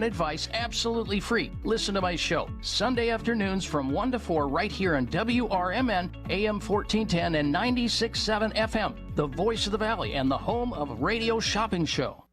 Advice absolutely free. Listen to my show Sunday afternoons from 1 to 4 right here on WRMN AM 1410 and 96.7 FM, the voice of the Valley and the home of Radio Shopping Show.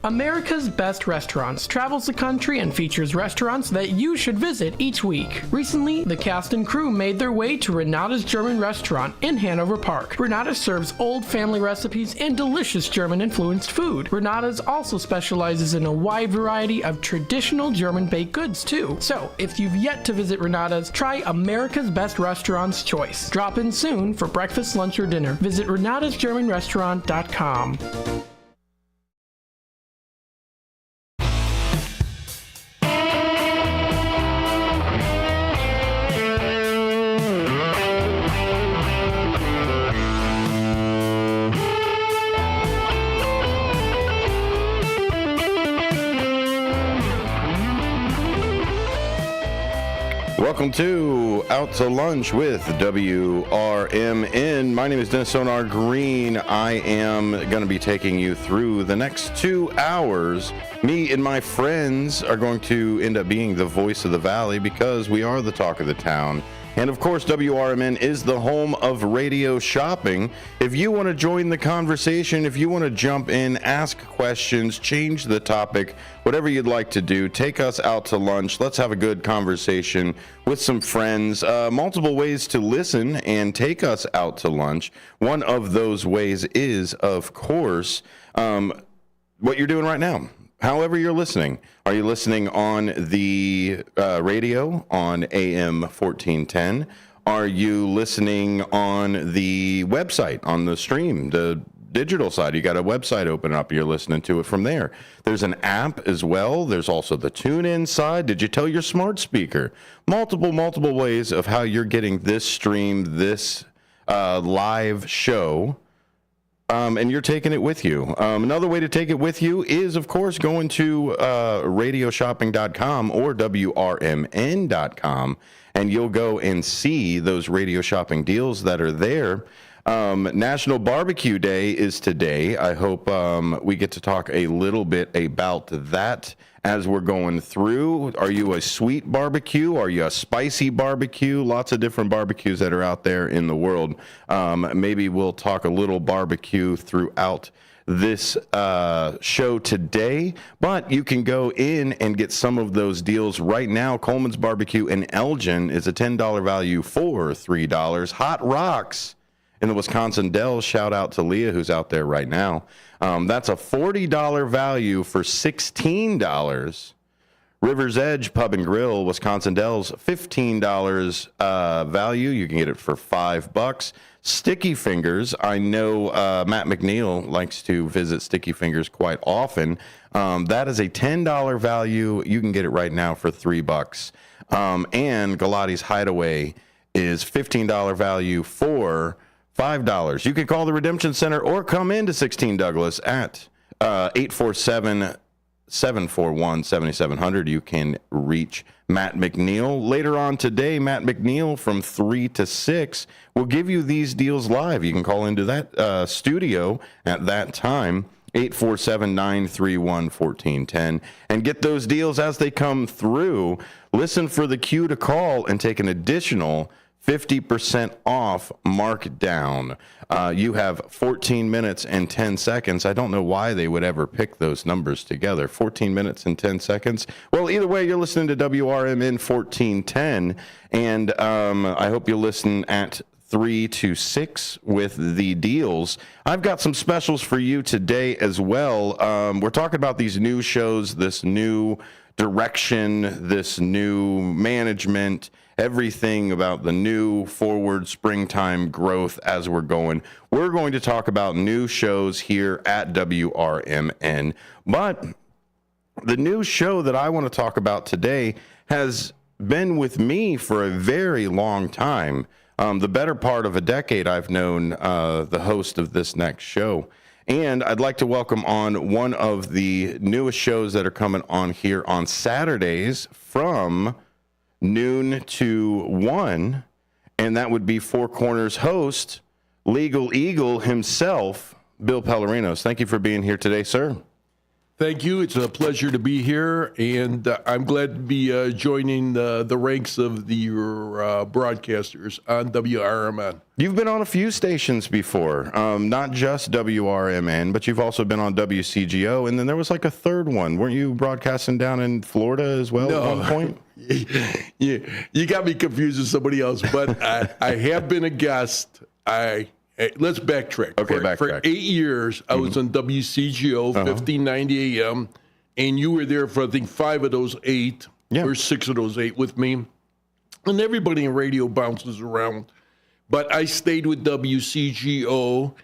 America's Best Restaurants travels the country and features restaurants that you should visit each week. Recently, the cast and crew made their way to Renata's German Restaurant in Hanover Park. Renata serves old family recipes and delicious German-influenced food. Renata's also specializes in a wide variety of traditional German baked goods, too. So, if you've yet to visit Renata's, try America's Best Restaurants choice. Drop in soon for breakfast, lunch, or dinner. Visit renatasgermanrestaurant.com. Welcome to Out to Lunch with WRMN. My name is Dennis Sonar Green. I am going to be taking you through the next 2 hours. Me and my friends are going to end up being the voice of the Valley because we are the talk of the town. And of course, WRMN is the home of radio shopping. If you want to join the conversation, if you want to jump in, ask questions, change the topic, whatever you'd like to do, take us out to lunch. Let's have a good conversation with some friends. Multiple ways to listen and take us out to lunch. One of those ways is, of course, what you're doing right now. However you're listening. Are you listening on the radio on AM 1410? Are you listening on the website, on the stream, the digital side? You got a website open up. You're listening to it from there. There's an app as well. There's also the tune-in side. Did you tell your smart speaker? Multiple ways of how you're getting this stream, this live show. And you're taking it with you. Another way to take it with you is, of course, going to radioshopping.com or WRMN.com, and you'll go and see those radio shopping deals that are there. National Barbecue Day is today. I hope we get to talk a little bit about that as we're going through. Are you a sweet barbecue? Are you a spicy barbecue? Lots of different barbecues that are out there in the world. Maybe we'll talk a little barbecue throughout this show today, but you can go in and get some of those deals right now. Coleman's Barbecue in Elgin is a $10 value for $3. Hot Rocks in the Wisconsin Dells, shout out to Leah who's out there right now. That's a $40 value for $16. River's Edge Pub and Grill, Wisconsin Dells, $15 value. You can get it for $5. Sticky Fingers, I know Matt McNeil likes to visit Sticky Fingers quite often. That is a $10 value. You can get it right now for $3. And Galati's Hideaway is $15 value for $5. You can call the Redemption Center or come into 16 Douglas at 847-741-7700. You can reach Matt McNeil. Later on today, Matt McNeil from 3 to 6 will give you these deals live. You can call into that studio at that time, 847-931-1410, and get those deals as they come through. Listen for the cue to call and take an additional 50% off markdown. You have 14 minutes and 10 seconds. I don't know why they would ever pick those numbers together. 14 minutes and 10 seconds. Well, either way, you're listening to WRMN 1410, and I hope you listen at 3 to 6 with the deals. I've got some specials for you today as well. We're talking about these new shows, this new direction, this new management, everything about the new forward springtime growth as we're going. We're going to talk about new shows here at WRMN, but the new show that I want to talk about today has been with me for a very long time. The better part of a decade I've known the host of this next show. And I'd like to welcome on one of the newest shows that are coming on here on Saturdays from noon to 1, and that would be Four Corners host, Legal Eagle himself, Bill Pellerinos. Thank you for being here today, sir. Thank you. It's a pleasure to be here, and I'm glad to be joining the ranks of the broadcasters on WRMN. You've been on a few stations before, not just WRMN, but you've also been on WCGO, and then there was like a third one. Weren't you broadcasting down in Florida as well at one point? Yeah, you got me confused with somebody else, but I have been a guest. Let's backtrack. Okay, backtrack. For 8 years, I was on WCGO, 1590 AM, and you were there for, I think, 5 of those 8, or 6 of those 8 with me. And everybody in radio bounces around. But I stayed with WCGO.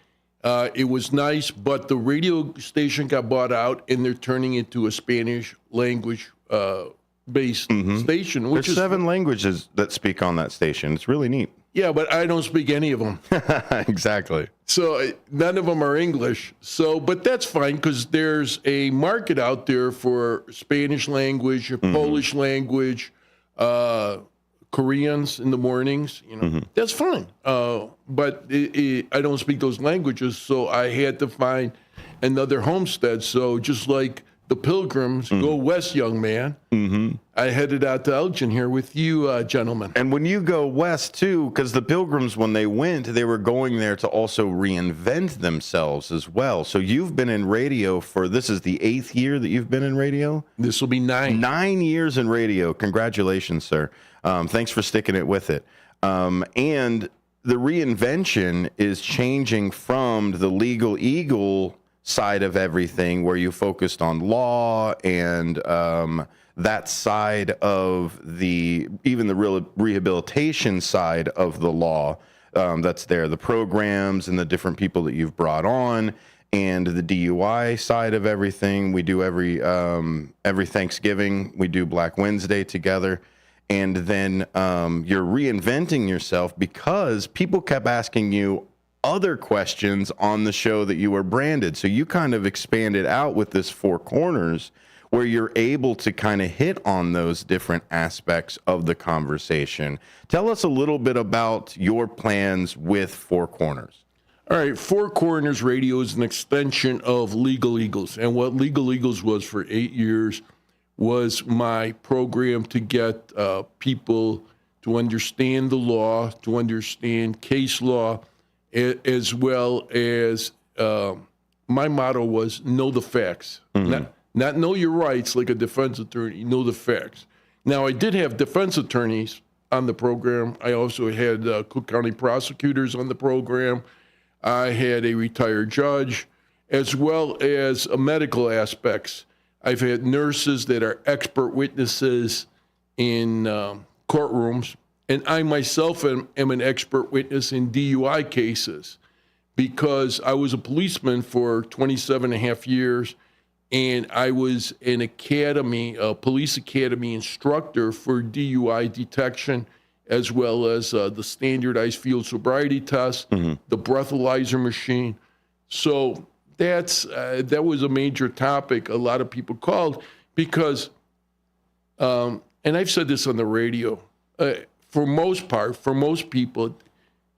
It was nice, but the radio station got bought out, and they're turning it into a Spanish language based station. There's 7 languages that speak on that station. It's really neat. Yeah, but I don't speak any of them. Exactly. So none of them are English. So, but that's fine because there's a market out there for Spanish language, Polish language, Koreans in the mornings. You know, that's fine. But I don't speak those languages, so I had to find another homestead. So just like the Pilgrims, go west, young man. I headed out to Elgin here with you, gentlemen. And when you go west, too, because the Pilgrims, when they went, they were going there to also reinvent themselves as well. So you've been in radio this is the 8th year that you've been in radio? This will be 9. 9 years in radio. Congratulations, sir. Thanks for sticking it with it. And the reinvention is changing from the Legal Eagle side of everything, where you focused on law and that side of even the rehabilitation side of the law that's there, the programs and the different people that you've brought on, and the DUI side of everything. We do every Thanksgiving, we do Black Wednesday together. And then you're reinventing yourself because people kept asking you other questions on the show that you were branded. So you kind of expanded out with this Four Corners, where you're able to kind of hit on those different aspects of the conversation. Tell us a little bit about your plans with Four Corners. All right, Four Corners Radio is an extension of Legal Eagles. And what Legal Eagles was for 8 years was my program to get people to understand the law, to understand case law, as well as my motto was know the facts. Not know your rights like a defense attorney, know the facts. Now, I did have defense attorneys on the program. I also had Cook County prosecutors on the program. I had a retired judge, as well as medical aspects. I've had nurses that are expert witnesses in courtrooms. And I myself am an expert witness in DUI cases because I was a policeman for 27 and a half years, and I was an academy, a police academy instructor for DUI detection, as well as the standardized field sobriety test, the breathalyzer machine. So that was a major topic. A lot of people called because, and I've said this on the radio, for most people,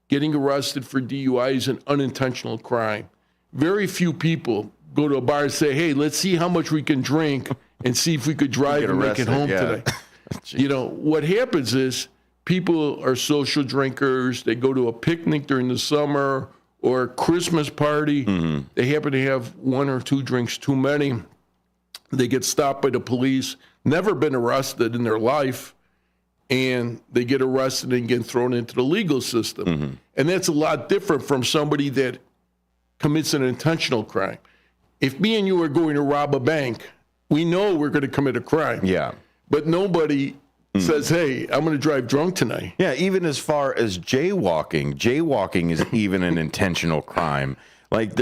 getting arrested for DUI is an unintentional crime. Very few people go to a bar and say, hey, let's see how much we can drink and see if we could drive and make it home today. You know, what happens is people are social drinkers. They go to a picnic during the summer or a Christmas party. They happen to have 1 or 2 drinks too many. They get stopped by the police, never been arrested in their life, and they get arrested and get thrown into the legal system. And that's a lot different from somebody that commits an intentional crime. If me and you are going to rob a bank, we know we're going to commit a crime. Yeah. But nobody says, hey, I'm going to drive drunk tonight. Yeah, even as far as jaywalking is even an intentional crime. Like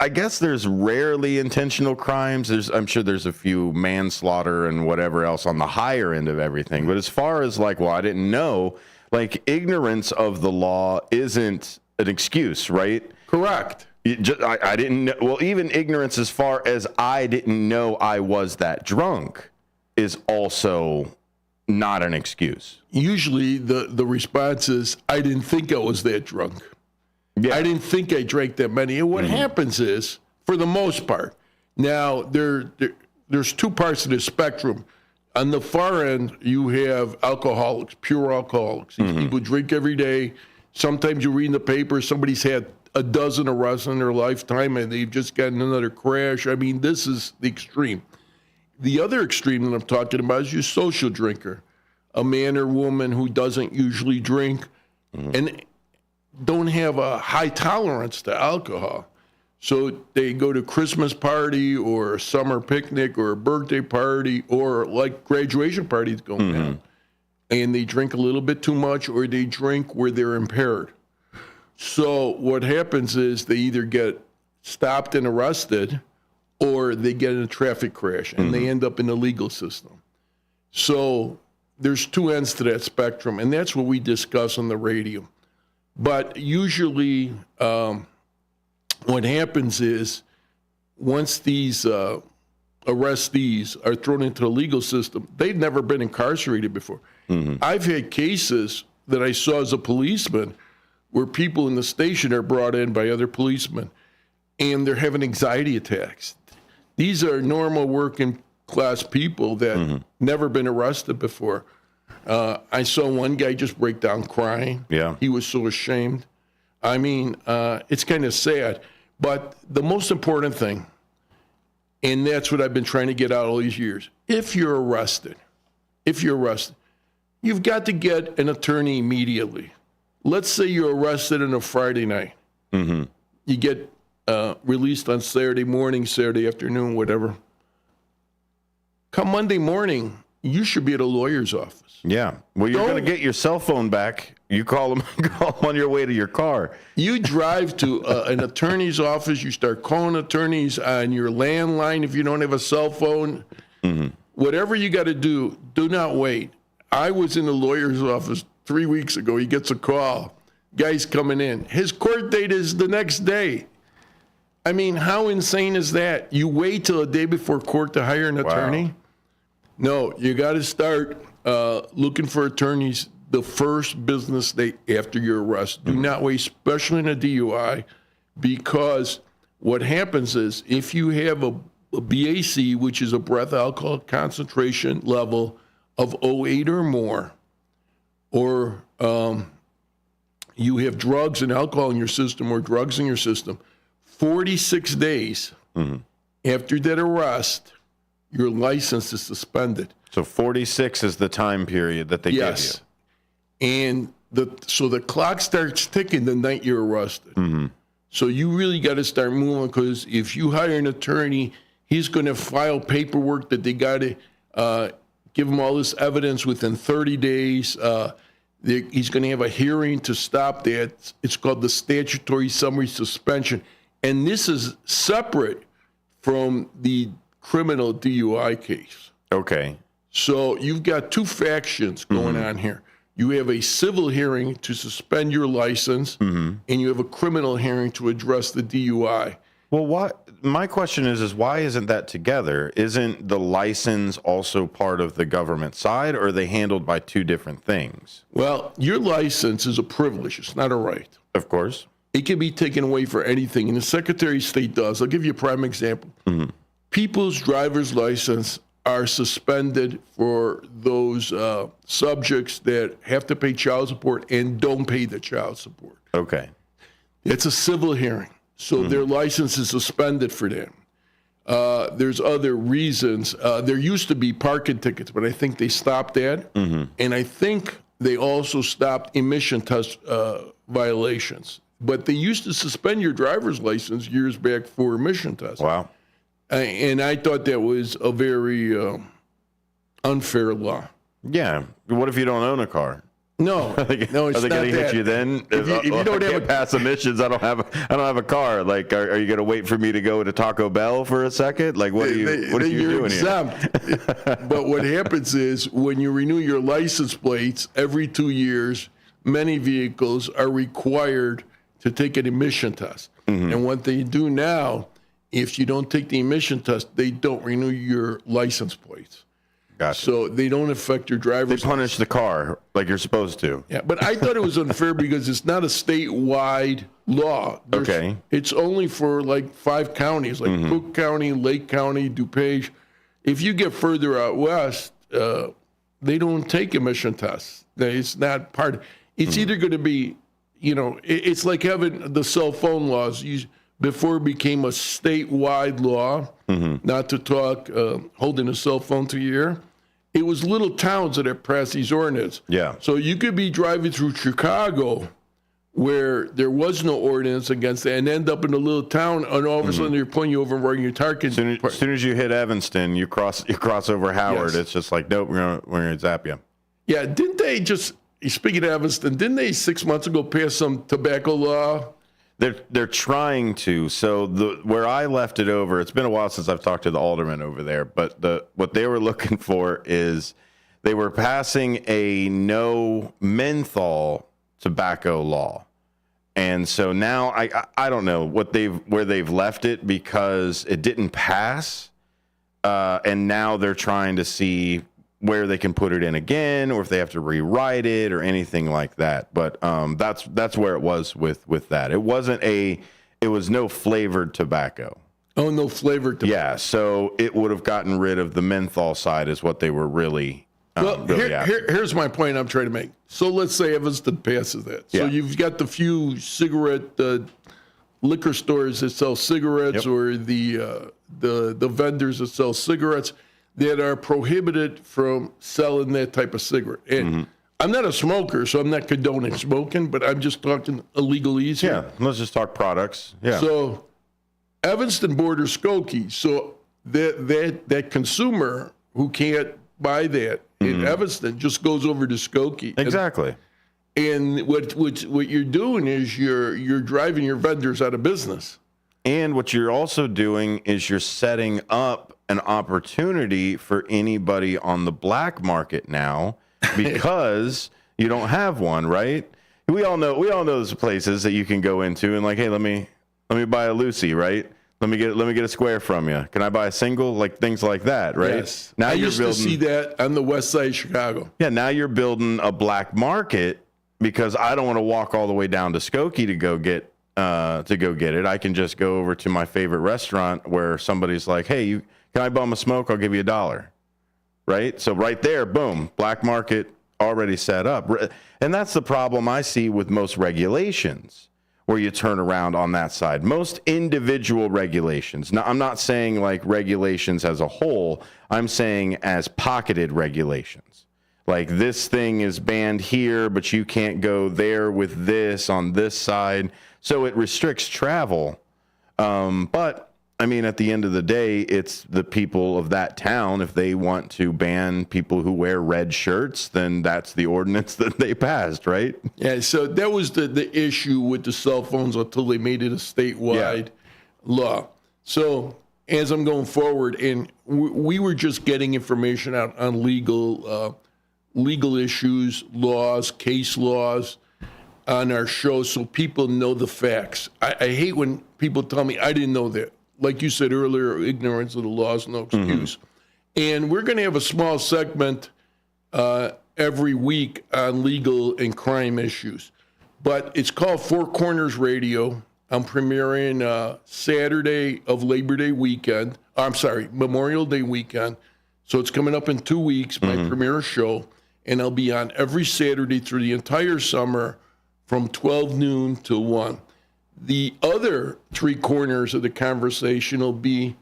I guess there's rarely intentional crimes. I'm sure there's a few manslaughter and whatever else on the higher end of everything. But as far as like, well, I didn't know, like ignorance of the law isn't an excuse, right? Correct. I didn't know. Well, even ignorance as far as I didn't know I was that drunk is also not an excuse. Usually the response is, I didn't think I was that drunk. Yeah. I didn't think I drank that many. And what happens is, for the most part, Now, there's two parts of the spectrum. On the far end, you have alcoholics, pure alcoholics. These people drink every day. Sometimes you read in the paper somebody's had a dozen arrests in their lifetime and they've just gotten another crash. I mean, this is the extreme. The other extreme that I'm talking about is your social drinker, a man or woman who doesn't usually drink and don't have a high tolerance to alcohol. So they go to Christmas party or a summer picnic or a birthday party or like graduation parties going on, and they drink a little bit too much or they drink where they're impaired. So what happens is they either get stopped and arrested or they get in a traffic crash and they end up in the legal system. So there's two ends to that spectrum, and that's what we discuss on the radio. But usually what happens is once these arrestees are thrown into the legal system, they've never been incarcerated before. I've had cases that I saw as a policeman where people in the station are brought in by other policemen and they're having anxiety attacks. These are normal working class people that never been arrested before. I saw one guy just break down crying. Yeah. He was so ashamed. I mean, it's kind of sad. But the most important thing, and that's what I've been trying to get out all these years, if you're arrested, you've got to get an attorney immediately. Let's say you're arrested on a Friday night. You get released on Saturday morning, Saturday afternoon, whatever. Come Monday morning, you should be at a lawyer's office. Yeah. Well, you're going to get your cell phone back. You call them on your way to your car. You drive to an attorney's office. You start calling attorneys on your landline if you don't have a cell phone. Whatever you got to do, do not wait. I was in the lawyer's office 3 weeks ago. He gets a call. Guy's coming in. His court date is the next day. I mean, how insane is that? You wait till a day before court to hire an attorney? No, you got to start looking for attorneys the first business day after your arrest. Do not wait, especially in a DUI, because what happens is if you have a BAC, which is a breath alcohol concentration level of 0.8 or more, or you have drugs and alcohol in your system or drugs in your system, 46 days after that arrest, your license is suspended. So 46 is the time period that they give you. And so the clock starts ticking the night you're arrested. So you really got to start moving, because if you hire an attorney, he's going to file paperwork that they got to give him all this evidence within 30 days. He's going to have a hearing to stop that. It's called the statutory summary suspension. And this is separate from the criminal DUI case. Okay. So you've got two factions going on here. You have a civil hearing to suspend your license, and you have a criminal hearing to address the DUI. Well, my question is why isn't that together? Isn't the license also part of the government side, or are they handled by two different things? Well, your license is a privilege. It's not a right. Of course. It can be taken away for anything, and the Secretary of State does. I'll give you a prime example. People's driver's license are suspended for those subjects that have to pay child support and don't pay the child support. Okay. It's a civil hearing, so their license is suspended for them. There's other reasons. There used to be parking tickets, but I think they stopped that. And I think they also stopped emission test violations. But they used to suspend your driver's license years back for emission tests. Wow. And I thought that was a very unfair law. Yeah. What if you don't own a car? No, no, it's are they not going to hit that. you then? If you don't have a pass emissions, I don't have a car. Like, are you going to wait for me to go to Taco Bell for a second? Like, what are you doing exempt. here? But what happens is when you renew your license plates every 2 years, many vehicles are required to take an emission test. And what they do now, if you don't take the emission test, they don't renew your license plates. Gotcha. So they don't affect your They driver's punish the car like you're supposed to. Yeah, but I thought it was unfair because it's not a statewide law. Okay. It's only for like 5 counties, like Cook County, Lake County, DuPage. If you get further out west, they don't take emission tests. It's not part. It's either going to be, it's like having the cell phone laws. Before it became a statewide law, not to talk holding a cell phone to your ear. It was little towns that had passed these ordinances. Yeah. So you could be driving through Chicago where there was no ordinance against it and end up in a little town and all of a sudden they're pulling you over and wearing your target. As soon as you hit Evanston, you cross over Howard. Yes. It's just like, nope, we're gonna zap you. Yeah, didn't they just, speaking of Evanston, didn't they 6 months ago pass some tobacco law? They're trying to. So where I left it over, it's been a while since I've talked to the alderman over there, but what they were looking for is they were passing a no menthol tobacco law. And so now I don't know where they've left it because it didn't pass. And now they're trying to see where they can put it in again, or if they have to rewrite it or anything like that. But that's where it was with that. It was no flavored tobacco. Oh, no flavored tobacco. Yeah, so it would have gotten rid of the menthol side is what they were really here's my point I'm trying to make. So let's say Evanston passes that. So Yeah. you've got the few cigarette liquor stores that sell cigarettes, or the vendors that sell cigarettes that are prohibited from selling that type of cigarette. And I'm not a smoker, so I'm not condoning smoking, but I'm just talking illegalese here. Yeah, let's just talk products. Yeah. So Evanston borders Skokie. So that consumer who can't buy that in Evanston just goes over to Skokie. Exactly. And what you're doing is you're driving your vendors out of business. And what you're also doing is you're setting up an opportunity for anybody on the black market now because you don't have one, right? We all know those places that you can go into and like, hey, let me buy a Lucy, right? Let me get a square from you. Can I buy a single? Like things like that, right? Yes. Now I you're used building, to see that on the west side of Chicago. Yeah, now you're building a black market because I don't want to walk all the way down to Skokie to go get it. I can just go over to my favorite restaurant where somebody's like, hey, can I bum a smoke? I'll give you $1. Right? So right there, boom, black market already set up. And that's the problem I see with most regulations where you turn around on that side. Most individual regulations. Now, I'm not saying like regulations as a whole. I'm saying as pocketed regulations. Like this thing is banned here, but you can't go there with this on this side. So it restricts travel. But I mean, at the end of the day, it's the people of that town. If they want to ban people who wear red shirts, then that's the ordinance that they passed, right? Yeah, so that was the issue with the cell phones until they made it a statewide law. So as I'm going forward, and we were just getting information out on legal issues, laws, case laws on our show so people know the facts. I hate when people tell me, I didn't know that. Like you said earlier, ignorance of the law is no excuse. And we're going to have a small segment every week on legal and crime issues. But it's called Four Corners Radio. I'm premiering Saturday of Labor Day weekend. Memorial Day weekend. So it's coming up in 2 weeks, my premiere show. And I'll be on every Saturday through the entire summer from 12 noon to 1. The other 3 corners of the conversation will be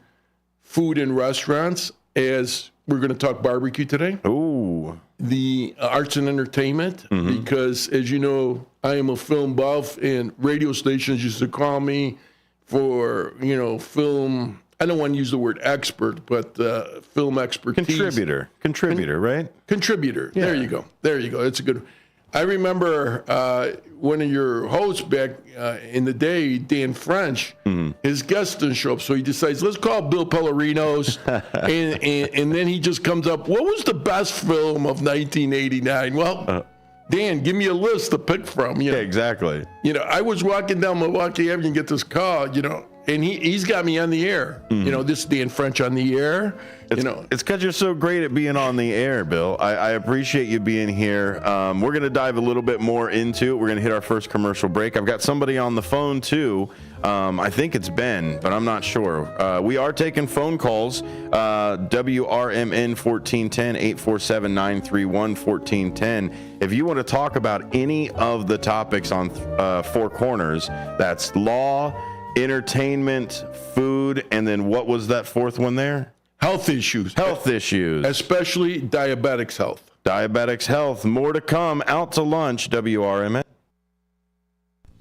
food and restaurants, as we're going to talk barbecue today. Ooh. The arts and entertainment, because as you know, I am a film buff, and radio stations used to call me for, film. I don't want to use the word expert, but film expertise. Contributor, right? Contributor. Yeah. There you go. It's a good. I remember one of your hosts back in the day, Dan French, his guest didn't show up, so he decides, let's call Bill Pellerinos, and then he just comes up, what was the best film of 1989? Well, Dan, give me a list to pick from. Yeah, exactly. I was walking down Milwaukee Avenue and get this call, and he's got me on the air. You know, this is Dan French on the air. It's because you're so great at being on the air, Bill. I appreciate you being here. We're going to dive a little bit more into it. We're going to hit our first commercial break. I've got somebody on the phone, too. I think it's Ben, but I'm not sure. We are taking phone calls. WRMN 1410, 847-931-1410. If you want to talk about any of the topics on Four Corners, that's law, entertainment, food, and then what was that fourth one there? Health issues. Health issues. Especially diabetics health. Diabetics health. More to come. Out to lunch, WRMN.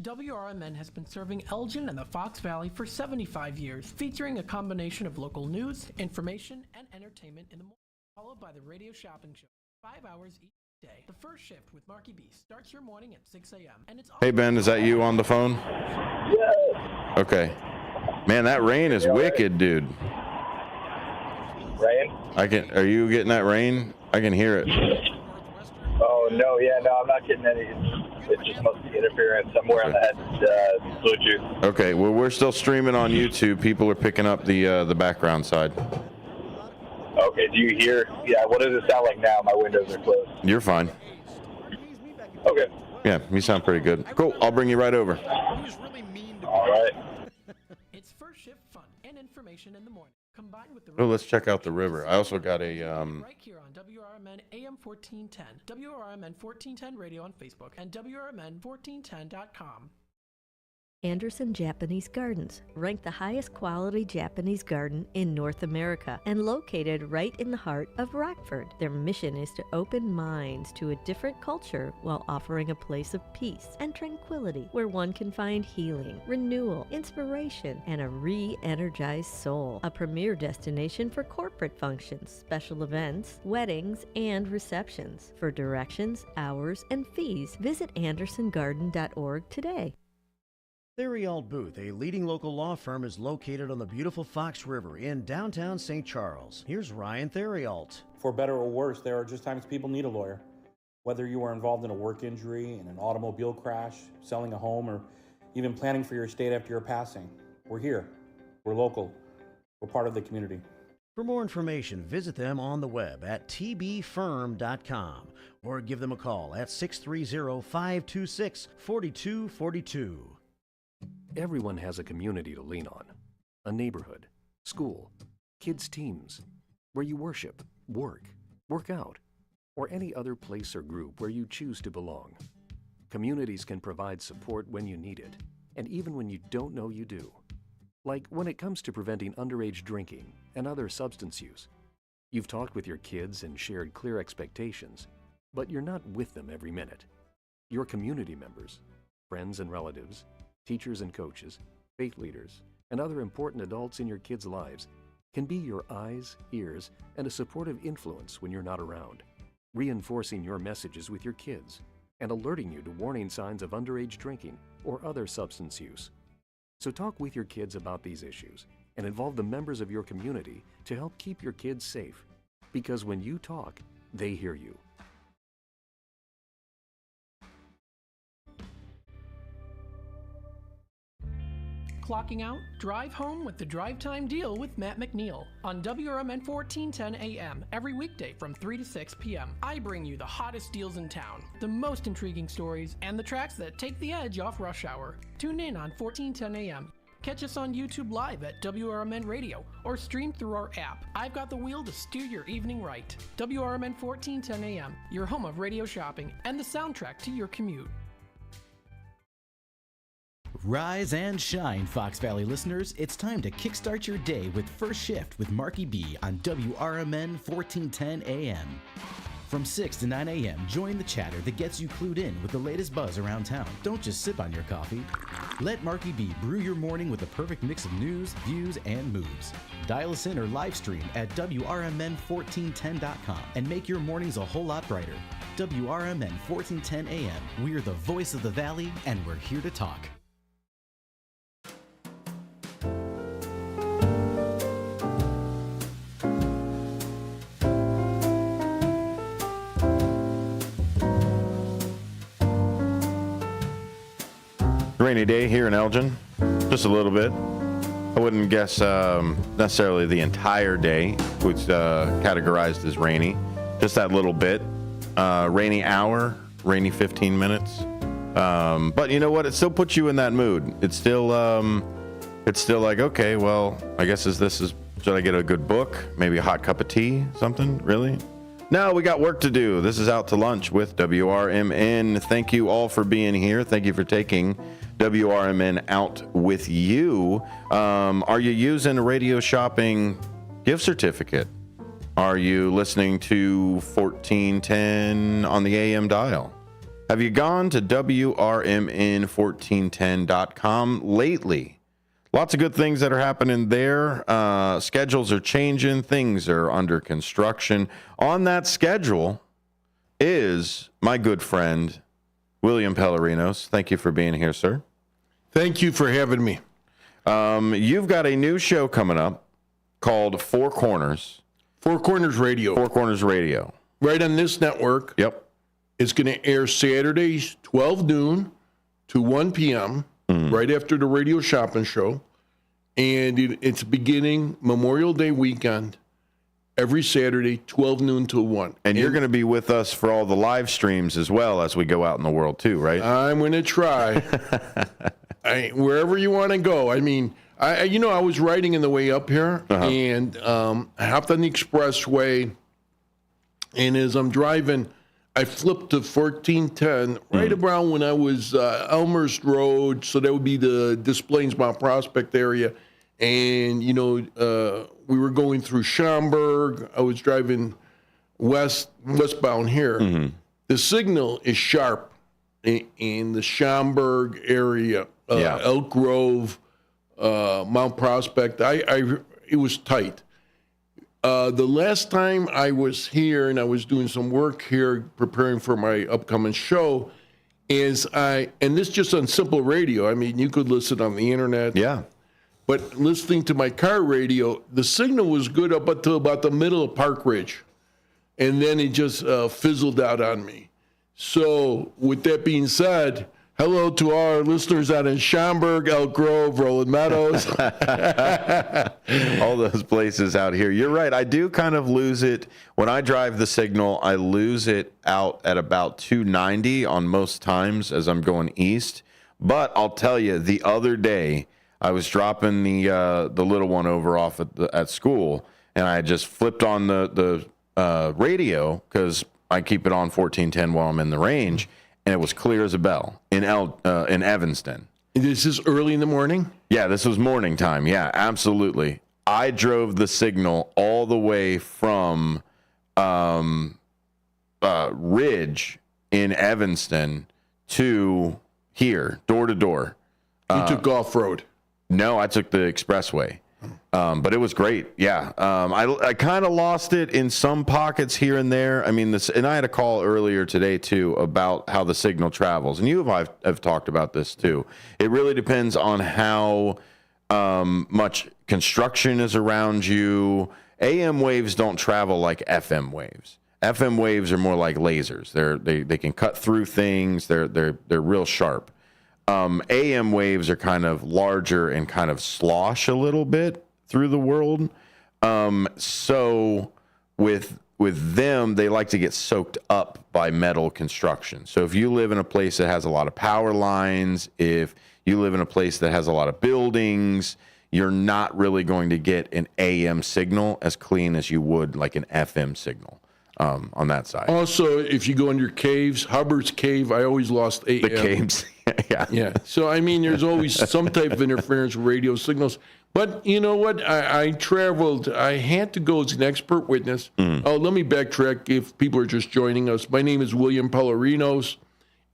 WRMN has been serving Elgin and the Fox Valley for 75 years, featuring a combination of local news, information, and entertainment in the morning, followed by the radio shopping show. 5 hours each day. The first shift with Marky B starts your morning at 6 a.m. and it's Hey, Ben, is that you on the phone? Yeah. Okay. Man, that rain is wicked, dude. Rain? Are you getting that rain? I can hear it. Oh, no, I'm not getting any. It's just must be interference somewhere on that Bluetooth. Okay, well, we're still streaming on YouTube. People are picking up the background side. Okay, do you hear? Yeah, what does it sound like now? My windows are closed. You're fine. Okay. Yeah, you sound pretty good. Cool, I'll bring you right over. All right. It's first shift fun and information in the morning, combined with the Oh, let's check out the river. I also got a right here on WRMN AM 1410, WRMN 1410 Radio on Facebook, and WRMN1410.com. Anderson Japanese Gardens, ranked the highest quality Japanese garden in North America and located right in the heart of Rockford. Their mission is to open minds to a different culture while offering a place of peace and tranquility where one can find healing, renewal, inspiration, and a re-energized soul. A premier destination for corporate functions, special events, weddings, and receptions. For directions, hours, and fees, visit andersongarden.org today. Theriault Booth, a leading local law firm, is located on the beautiful Fox River in downtown St. Charles. Here's Ryan Theriault. For better or worse, there are just times people need a lawyer. Whether you are involved in a work injury, in an automobile crash, selling a home, or even planning for your estate after your passing, we're here. We're local. We're part of the community. For more information, visit them on the web at tbfirm.com or give them a call at 630-526-4242. Everyone has a community to lean on, a neighborhood, school, kids' teams, where you worship, work out, or any other place or group where you choose to belong. Communities can provide support when you need it, and even when you don't know you do. Like when it comes to preventing underage drinking and other substance use. You've talked with your kids and shared clear expectations, but you're not with them every minute. Your community members, friends and relatives, teachers and coaches, faith leaders, and other important adults in your kids' lives can be your eyes, ears, and a supportive influence when you're not around, reinforcing your messages with your kids and alerting you to warning signs of underage drinking or other substance use. So talk with your kids about these issues and involve the members of your community to help keep your kids safe, because when you talk, they hear you. Clocking out? Drive home with the Drive Time Deal with Matt McNeil on WRMN 1410 AM every weekday from 3 to 6 p.m. I bring you the hottest deals in town, the most intriguing stories, and the tracks that take the edge off rush hour. Tune in on 1410 AM. Catch us on YouTube Live at WRMN Radio or stream through our app. I've got the wheel to steer your evening right. WRMN 1410 AM, your home of radio shopping and the soundtrack to your commute. Rise and shine, Fox Valley listeners. It's time to kickstart your day with First Shift with Marky B on WRMN 1410 AM. From 6 to 9 a.m., join the chatter that gets you clued in with the latest buzz around town. Don't just sip on your coffee. Let Marky B brew your morning with the perfect mix of news, views, and moves. Dial us in or live stream at WRMN1410.com and make your mornings a whole lot brighter. WRMN 1410 AM. We're the voice of the Valley, and we're here to talk. Rainy day here in Elgin, just a little bit. I wouldn't guess necessarily the entire day, which categorized as rainy. Just that little bit. Rainy hour, rainy 15 minutes. But you know what? It still puts you in that mood. It's still like, okay, well, I guess should I get a good book? Maybe a hot cup of tea? Something? Really? No, we got work to do. This is Out to Lunch with WRMN. Thank you all for being here. Thank you for taking WRMN out with you. Are you using a Radio Shopping gift certificate? Are you listening to 1410 on the AM dial? Have you gone to WRMN1410.com lately? Lots of good things that are happening there. Schedules are changing. Things are under construction. On that schedule is my good friend, William Pellerinos. Thank you for being here, sir. Thank you for having me. You've got a new show coming up called Four Corners. Four Corners Radio. Four Corners Radio. Right on this network. Yep. It's going to air Saturdays, 12 noon to 1 p.m., right after the Radio Shopping Show. And it's beginning Memorial Day weekend, every Saturday, 12 noon to 1. And you're going to be with us for all the live streams as well as we go out in the world too, right? I'm going to try. Wherever you want to go. I mean, I was riding on the way up here, and I hopped on the expressway, and as I'm driving, I flipped to 1410 right around when I was Elmhurst Road, so that would be the Des Plaines Mount Prospect area. And, we were going through Schaumburg. I was driving westbound here. The signal is sharp in the Schaumburg area, Elk Grove, Mount Prospect. It was tight. The last time I was here and I was doing some work here preparing for my upcoming show and this just on simple radio. I mean, you could listen on the internet. Yeah. But listening to my car radio, the signal was good up until about the middle of Park Ridge. And then it just fizzled out on me. So with that being said, hello to our listeners out in Schaumburg, Elk Grove, Rolling Meadows. All those places out here. You're right. I do kind of lose it. When I drive the signal, I lose it out at about 290 on most times as I'm going east. But I'll tell you, the other day, I was dropping the little one over off at school, and I just flipped on the radio because I keep it on 1410 while I'm in the range. And it was clear as a bell in Evanston. This is early in the morning? Yeah, this was morning time. Yeah, absolutely. I drove the signal all the way from Ridge in Evanston to here, door to door. You took off-road? No, I took the expressway. But it was great. Yeah. I kind of lost it in some pockets here and there. I mean, and I had a call earlier today too about how the signal travels. And you have talked about this too. It really depends on how much construction is around you. AM waves don't travel like FM waves. FM waves are more like lasers. They can cut through things. They're real sharp. AM waves are kind of larger and kind of slosh a little bit through the world. So with them, they like to get soaked up by metal construction. So if you live in a place that has a lot of power lines, if you live in a place that has a lot of buildings, you're not really going to get an AM signal as clean as you would like an FM signal on that side. Also, if you go in your caves, Hubbard's Cave, I always lost AM. The caves. Yeah. So, I mean, there's always some type of interference with radio signals. But you know what? I traveled. I had to go as an expert witness. Oh, let me backtrack if people are just joining us. My name is William Pellerinos,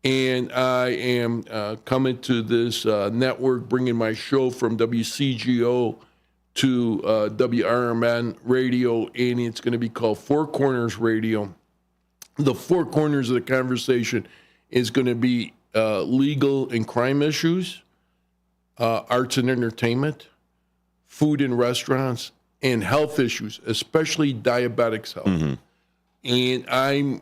and I am coming to this network, bringing my show from WCGO to WRMN Radio, and it's going to be called Four Corners Radio. The four corners of the conversation is going to be legal and crime issues, arts and entertainment, food and restaurants, and health issues, especially diabetics' health. And I'm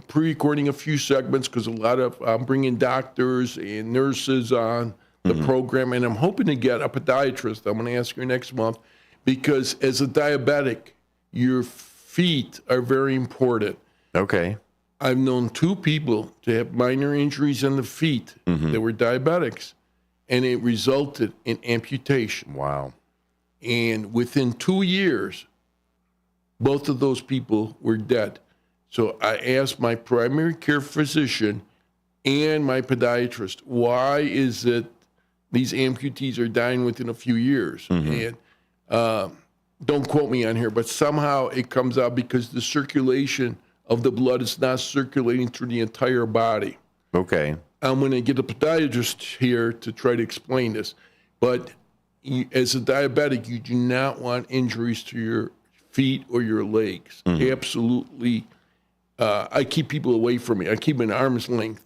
pre-recording a few segments because I'm bringing doctors and nurses on the program, and I'm hoping to get a podiatrist. I'm going to ask her next month, because as a diabetic, your feet are very important. Okay. I've known 2 people to have minor injuries in the feet that were diabetics, and it resulted in amputation. Wow. And within 2 years, both of those people were dead. So I asked my primary care physician and my podiatrist, why is it these amputees are dying within a few years? And don't quote me on here, but somehow it comes out because the circulation of the blood is not circulating through the entire body. Okay. I'm going to get a podiatrist here to try to explain this. But as a diabetic, you do not want injuries to your feet or your legs. Absolutely. I keep people away from me. I keep an arm's length.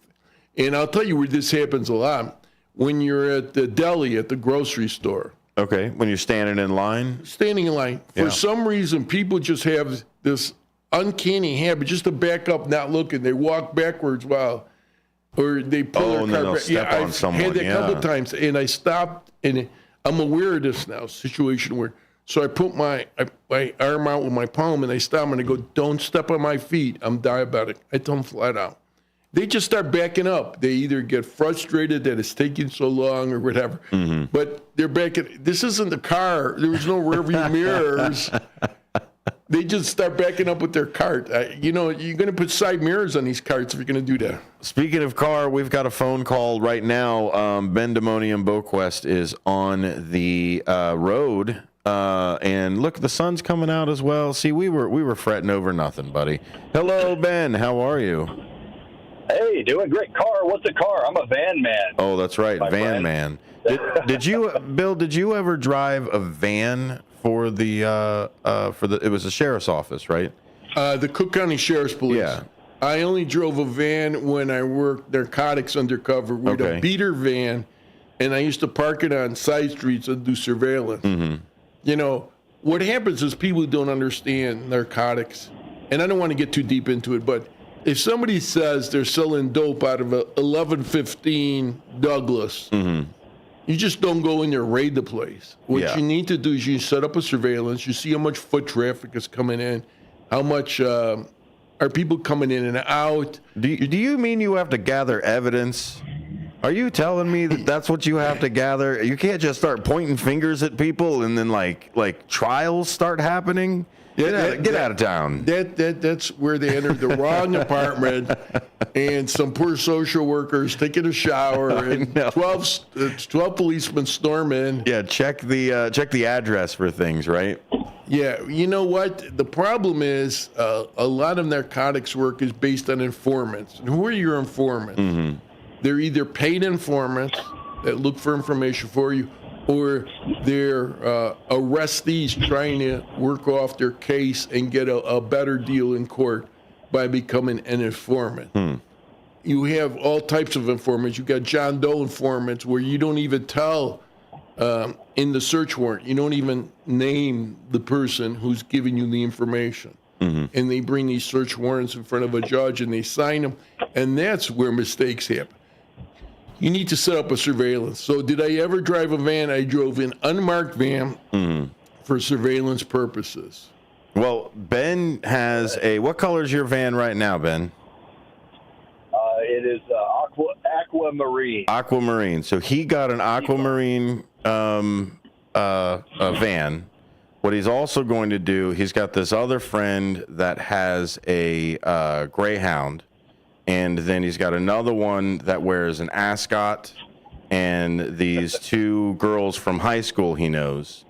And I'll tell you where this happens a lot. When you're at the deli at the grocery store. Okay. When you're standing in line? Standing in line. For some reason, people just have this uncanny habit just to back up, not looking. They walk backwards while, or they pull their cart back. Step on someone. I've had that a couple of times, and I stopped, and I'm aware of this now, situation where, so I put my arm out with my palm, and I stop, and I go, don't step on my feet. I'm diabetic. I tell them flat out. They just start backing up. They either get frustrated that it's taking so long or whatever, but they're backing. This isn't the car. There was no rearview mirrors. They just start backing up with their cart. You're going to put side mirrors on these carts if you're going to do that. Speaking of car, we've got a phone call right now. Ben Demonium Boquest is on the road. And look, the sun's coming out as well. See, we were fretting over nothing, buddy. Hello, Ben. How are you? Hey, doing great. Car? What's a car? I'm a van man. Oh, that's right, van man. Did you, Bill? Did you ever drive a van for the It was the sheriff's office, right? The Cook County Sheriff's Police. Yeah. I only drove a van when I worked narcotics undercover. We had a beater van, and I used to park it on side streets and do surveillance. What happens is people don't understand narcotics, and I don't want to get too deep into it, but if somebody says they're selling dope out of a 1115 Douglas, you just don't go in there and raid the place. What you need to do is you set up a surveillance. You see how much foot traffic is coming in, how much are people coming in and out. Do you mean you have to gather evidence? Are you telling me that that's what you have to gather? You can't just start pointing fingers at people and then like trials start happening? Get out of town. That's where they entered the wrong apartment, and some poor social workers taking a shower, and 12 policemen storm in. Yeah, check the address for things, right? Yeah, you know what? The problem is a lot of narcotics work is based on informants. And who are your informants? They're either paid informants that look for information for you, or they're arrestees trying to work off their case and get a better deal in court by becoming an informant. You have all types of informants. You've got John Doe informants where you don't even tell in the search warrant, you don't even name the person who's giving you the information. And they bring these search warrants in front of a judge and they sign them, and that's where mistakes happen. You need to set up a surveillance. So did I ever drive a van? I drove an unmarked van for surveillance purposes. Well, Ben has what color is your van right now, Ben? It is aquamarine. Aquamarine. So he got an aquamarine van. What he's also going to do, he's got this other friend that has a Greyhound. And then he's got another one that wears an ascot, and these 2 girls from high school he knows,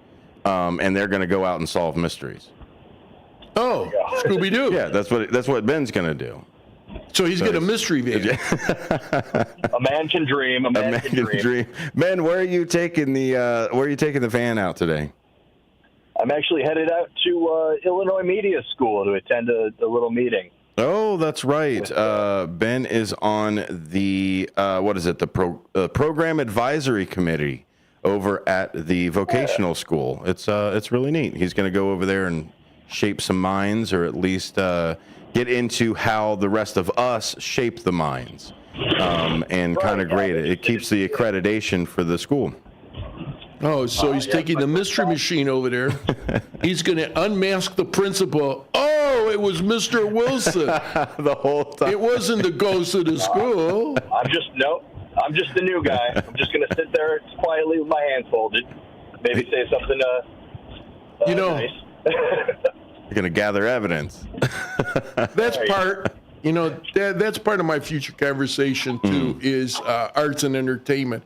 and they're going to go out and solve mysteries. Oh, Scooby-Doo. Yeah, that's what Ben's going to do. So he's got a mystery van. A man can dream. A man can dream. Ben, where are you taking the van out today? I'm actually headed out to Illinois Media School to attend a little meeting. Oh, that's right. Ben is on the the program advisory committee over at the vocational school. It's really neat. He's going to go over there and shape some minds, or at least get into how the rest of us shape the minds. and kind of grade it. It keeps the accreditation for the school. Oh, so he's taking the mystery machine over there. He's going to unmask the principal. Oh, it was Mr. Wilson. The whole time. It wasn't the ghost of the school. I'm just the new guy. I'm just going to sit there quietly with my hands folded. Maybe say something nice. You're going to gather evidence. That's part, that's part of my future conversation, too, is arts and entertainment.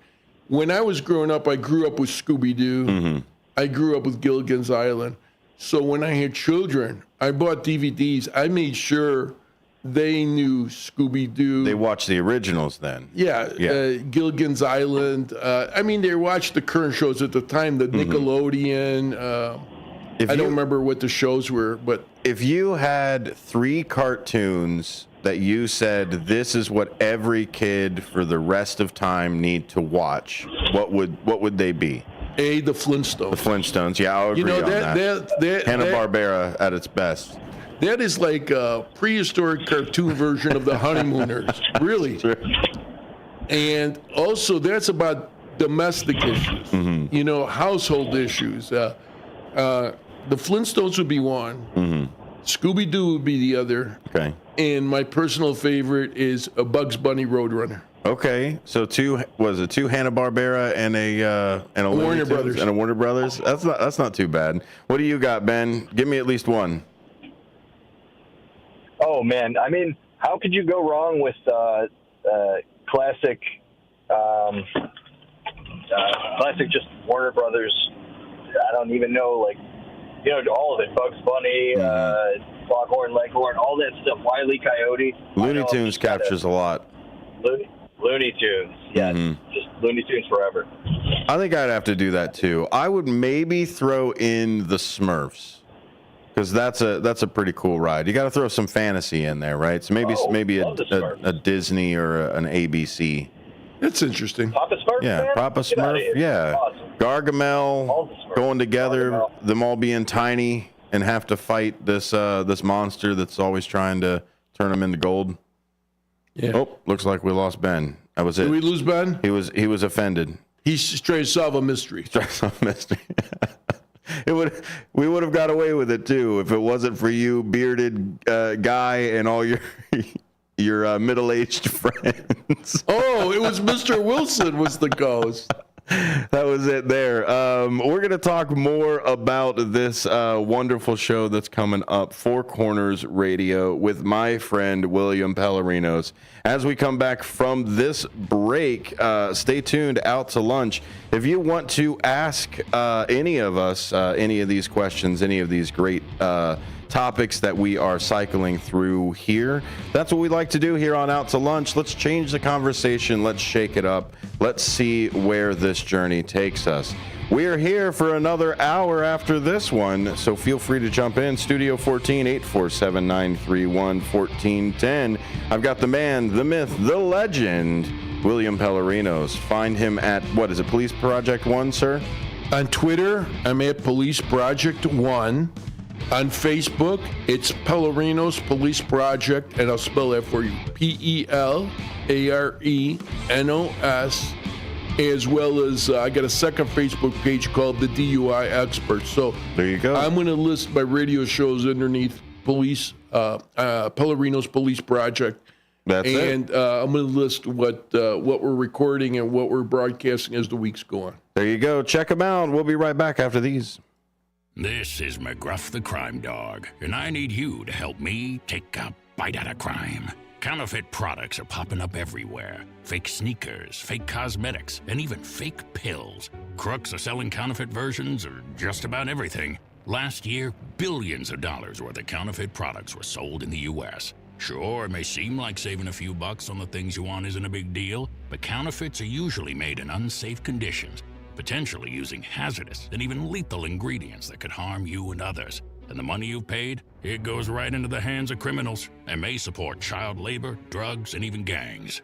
When I was growing up, I grew up with Scooby-Doo. I grew up with Gilligan's Island. So when I had children, I bought DVDs. I made sure they knew Scooby-Doo. They watched the originals then. Yeah. Gilligan's Island. They watched the current shows at the time, the Nickelodeon. I don't remember what the shows were, but if you had 3 cartoons that you said this is what every kid for the rest of time need to watch, what would they be? The Flintstones. The Flintstones, yeah, I'll agree on that. Hanna-Barbera at its best. That is like a prehistoric cartoon version of the Honeymooners, really. Sure. And also, that's about domestic issues, household issues. The Flintstones would be one. Scooby-Doo would be the other. Okay. And my personal favorite is a Bugs Bunny Roadrunner. Okay, so two Hanna-Barbera and a Warner Brothers and a Warner Brothers. That's not too bad. What do you got, Ben? Give me at least one. Oh man, how could you go wrong with classic just Warner Brothers? I don't even know, all of it. Bugs Bunny, Foghorn Leghorn, all that stuff. Wile E. Coyote. Looney Tunes captures a lot. Looney Tunes, yes. Just Looney Tunes forever. I think I'd have to do that too. I would maybe throw in the Smurfs, because that's a pretty cool ride. You got to throw some fantasy in there, right? So maybe a Disney or an ABC. That's interesting. Papa Smurf? Yeah, man? Papa Smurf. Yeah, awesome. Gargamel going together, them all being tiny and have to fight this monster that's always trying to turn them into gold. Yeah. Oh, looks like we lost Ben. That was it. Did we lose Ben? He was offended. He's trying to solve a mystery. We would have got away with it too if it wasn't for you, bearded guy, and all your middle-aged friends. Oh, it was Mr. Wilson was the ghost. That was it there. We're going to talk more about this wonderful show that's coming up, Four Corners Radio, with my friend William Pellerinos. As we come back from this break, stay tuned out to lunch. If you want to ask any of us any of these questions, any of these great topics that we are cycling through here, that's what we like to do here on Out to Lunch. Let's change the conversation. Let's shake it up. Let's see where this journey takes us. We are here for another hour after this one, so feel free to jump in. Studio 14, 847-931-1410. I've got the man, the myth, the legend, William Pellerinos. Find him at, what is it, Police Project 1, sir? On Twitter, I'm at Police Project 1. On Facebook, it's Pellerinos Police Project, and I'll spell that for you, Pelerenos, as well as I got a second Facebook page called The DUI Expert. So there you go. I'm going to list my radio shows underneath Pellerinos Police Project. That's it. And I'm going to list what we're recording and what we're broadcasting as the weeks go on. There you go. Check them out. We'll be right back after these. This is McGruff the Crime Dog, and I need you to help me take a bite out of crime. Counterfeit products are popping up everywhere. Fake sneakers, fake cosmetics, and even fake pills. Crooks are selling counterfeit versions of just about everything. Last year, billions of dollars worth of counterfeit products were sold in the U.S. Sure, it may seem like saving a few bucks on the things you want isn't a big deal, but counterfeits are usually made in unsafe conditions, potentially using hazardous and even lethal ingredients that could harm you and others. And the money you've paid, it goes right into the hands of criminals and may support child labor, drugs, and even gangs.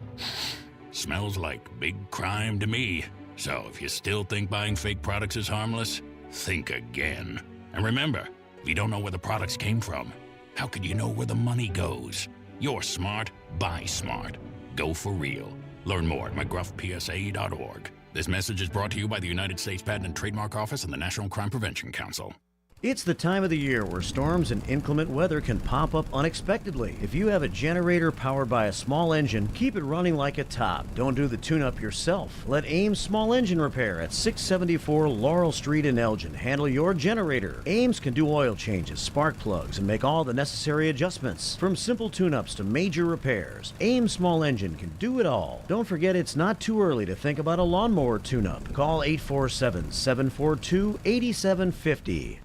Smells like big crime to me. So if you still think buying fake products is harmless, think again. And remember, if you don't know where the products came from, how could you know where the money goes? You're smart, buy smart. Go for real. Learn more at mcgruffpsa.org. This message is brought to you by the United States Patent and Trademark Office and the National Crime Prevention Council. It's the time of the year where storms and inclement weather can pop up unexpectedly. If you have a generator powered by a small engine, keep it running like a top. Don't do the tune-up yourself. Let Ames Small Engine Repair at 674 Laurel Street in Elgin handle your generator. Ames can do oil changes, spark plugs, and make all the necessary adjustments. From simple tune-ups to major repairs, Ames Small Engine can do it all. Don't forget it's not too early to think about a lawnmower tune-up. Call 847-742-8750.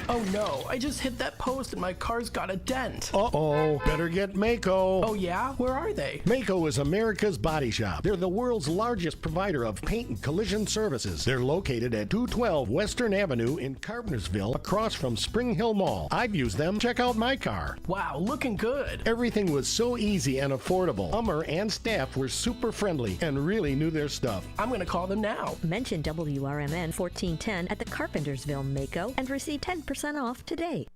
Oh no, I just hit that post and my car's got a dent. Uh-oh, better get Mako. Oh yeah? Where are they? Mako is America's body shop. They're the world's largest provider of paint and collision services. They're located at 212 Western Avenue in Carpentersville, across from Spring Hill Mall. I've used them. Check out my car. Wow, looking good. Everything was so easy and affordable. Hummer and staff were super friendly and really knew their stuff. I'm going to call them now. Mention WRMN 1410 at the Carpentersville Mako and receive 10% off today.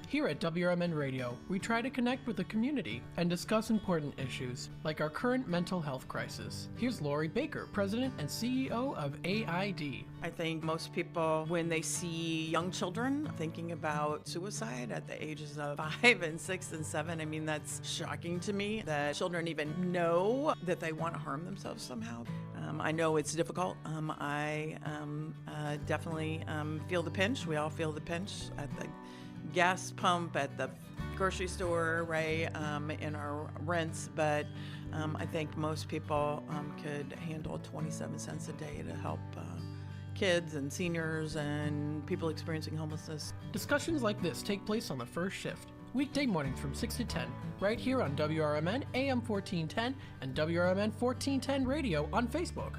Here at WRMN Radio, we try to connect with the community and discuss important issues, like our current mental health crisis. Here's Lori Baker, President and CEO of AID. I think most people, when they see young children thinking about suicide at the ages of 5 and 6 and 7, I mean, that's shocking to me that children even know that they want to harm themselves somehow. I know it's difficult. I definitely feel the pinch. We all feel the pinch at the gas pump, at the grocery store, right, in our rents, but I think most people could handle 27 cents a day to help kids and seniors and people experiencing homelessness. Discussions like this take place on the first shift, weekday mornings from 6 to 10, right here on WRMN AM 1410 and WRMN 1410 Radio on Facebook.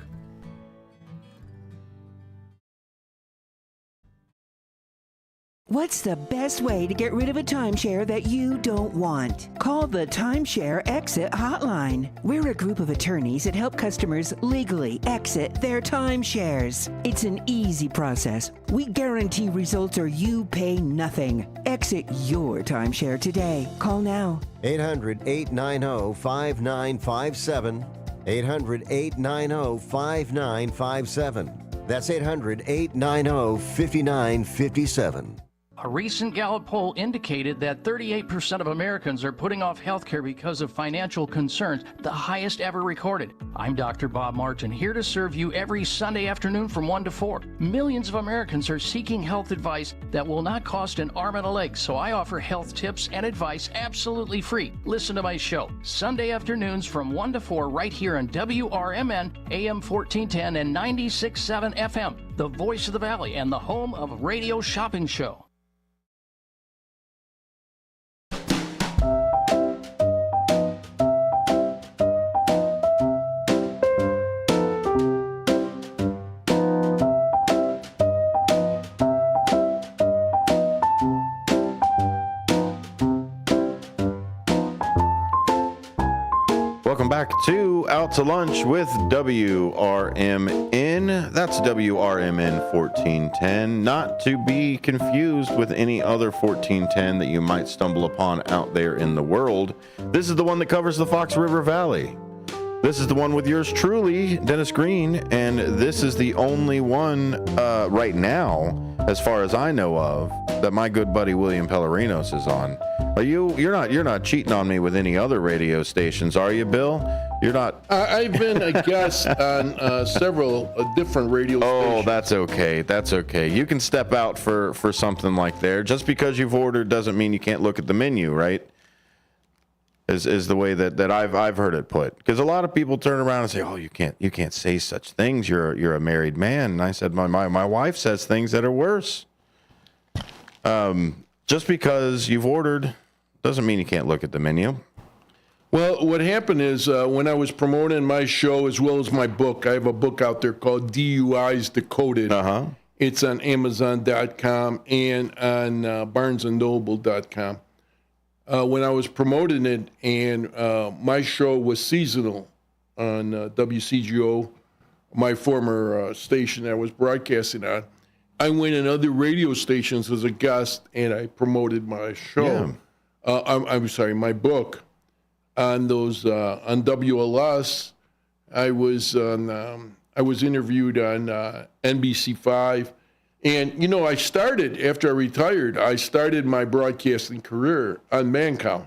What's the best way to get rid of a timeshare that you don't want? Call the Timeshare Exit Hotline. We're a group of attorneys that help customers legally exit their timeshares. It's an easy process. We guarantee results or you pay nothing. Exit your timeshare today. Call now. 800-890-5957. 800-890-5957. That's 800-890-5957. A recent Gallup poll indicated that 38% of Americans are putting off health care because of financial concerns, the highest ever recorded. I'm Dr. Bob Martin, here to serve you every Sunday afternoon from 1 to 4. Millions of Americans are seeking health advice that will not cost an arm and a leg, so I offer health tips and advice absolutely free. Listen to my show, Sunday afternoons from 1 to 4 right here on WRMN, AM 1410 and 96.7 FM, the voice of the Valley and the home of Radio Shopping Show. Welcome back to Out to Lunch with WRMN. That's WRMN 1410, not to be confused with any other 1410 that you might stumble upon out there in the world. This is the one that covers the Fox River Valley. This is the one with yours truly, Dennis Green, and this is the only one right now, as far as I know of, that my good buddy William Pellerinos is on. You're not cheating on me with any other radio stations, are you, Bill? You're not. I've been a guest on several different radio stations. Oh, that's okay. That's okay. You can step out for something like there. Just because you've ordered doesn't mean you can't look at the menu, right? Is the way that I've heard it put. Because a lot of people turn around and say, "Oh, you can't say such things. You're a married man." And I said, my wife says things that are worse. Just because you've ordered doesn't mean you can't look at the menu. Well, what happened is when I was promoting my show as well as my book, I have a book out there called DUIs Decoded. Uh-huh. It's on Amazon.com and on BarnesandNoble.com. When I was promoting it, and my show was seasonal on WCGO, my former station that I was broadcasting on, I went in other radio stations as a guest, and I promoted my show. Yeah. I'm sorry, my book. on those on WLS. I was interviewed on NBC5, and I started after I retired. I started my broadcasting career on Mancow.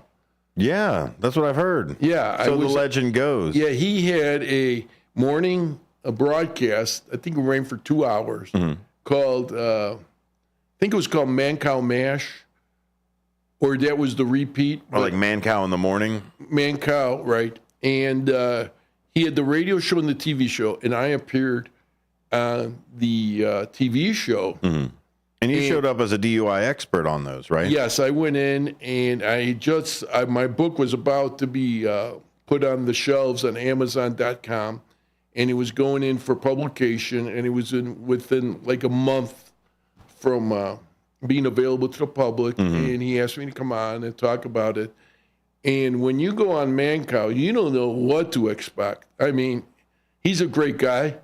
Yeah, that's what I've heard. Yeah, so the legend goes. Yeah, he had a morning broadcast. I think it ran for 2 hours. Called I think it was called Mancow Mash, or that was the repeat. Or like Mancow in the morning. Mancow, right? And he had the radio show and the TV show, and I appeared on the TV show. And you showed up as a DUI expert on those, right? Yes, I went in, and my book was about to be put on the shelves on Amazon.com, and it was going in for publication, and it was within like a month from being available to the public. And he asked me to come on and talk about it. And when you go on Mancow, you don't know what to expect. I mean, he's a great guy,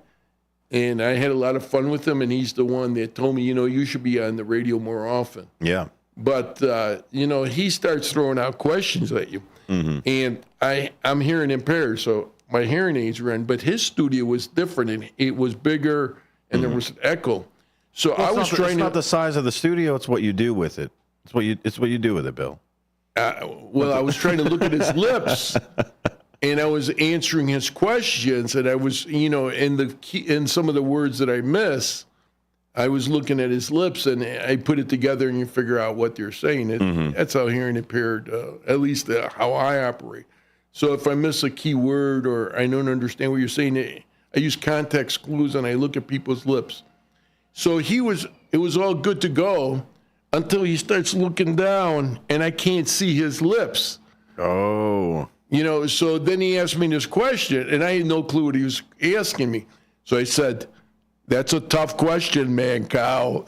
and I had a lot of fun with him, and he's the one that told me, you should be on the radio more often. Yeah. But, he starts throwing out questions at you. And I'm hearing impaired, so my hearing aids were in, but his studio was different, and it was bigger, and there was an echo. So I was trying to... It's not the size of the studio, it's what you do with it. It's what you do with it, Bill. Well, I was trying to look at his lips, and I was answering his questions, and I was, in some of the words that I miss, I was looking at his lips, and I put it together, and you figure out what they're saying. That's how hearing impaired, at least how I operate. So if I miss a key word or I don't understand what you're saying, I use context clues, and I look at people's lips. So it was all good to go until he starts looking down, and I can't see his lips. Oh. So then he asked me this question, and I had no clue what he was asking me. So I said, "That's a tough question, Mancow."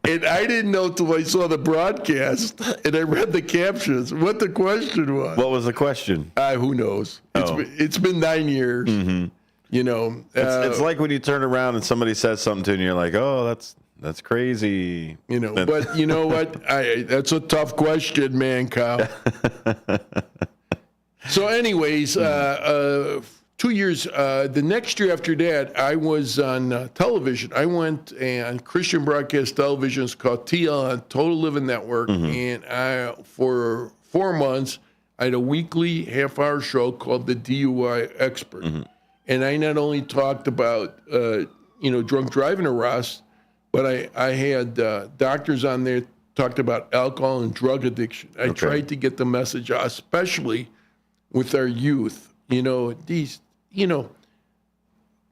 And I didn't know till I saw the broadcast, and I read the captions, what the question was. What was the question? Who knows? It's been 9 years. It's like when you turn around and somebody says something to you, and you're like, "Oh, that's crazy." But you know what? That's a tough question, Mancow. So anyways, 2 years, the next year after that, I was on television. I went on Christian broadcast television. It's called TL on Total Living Network. And for 4 months, I had a weekly half-hour show called The DUI Expert. And I not only talked about, drunk driving arrests, but I had doctors on there talked about alcohol and drug addiction. I tried to get the message out, especially with our youth.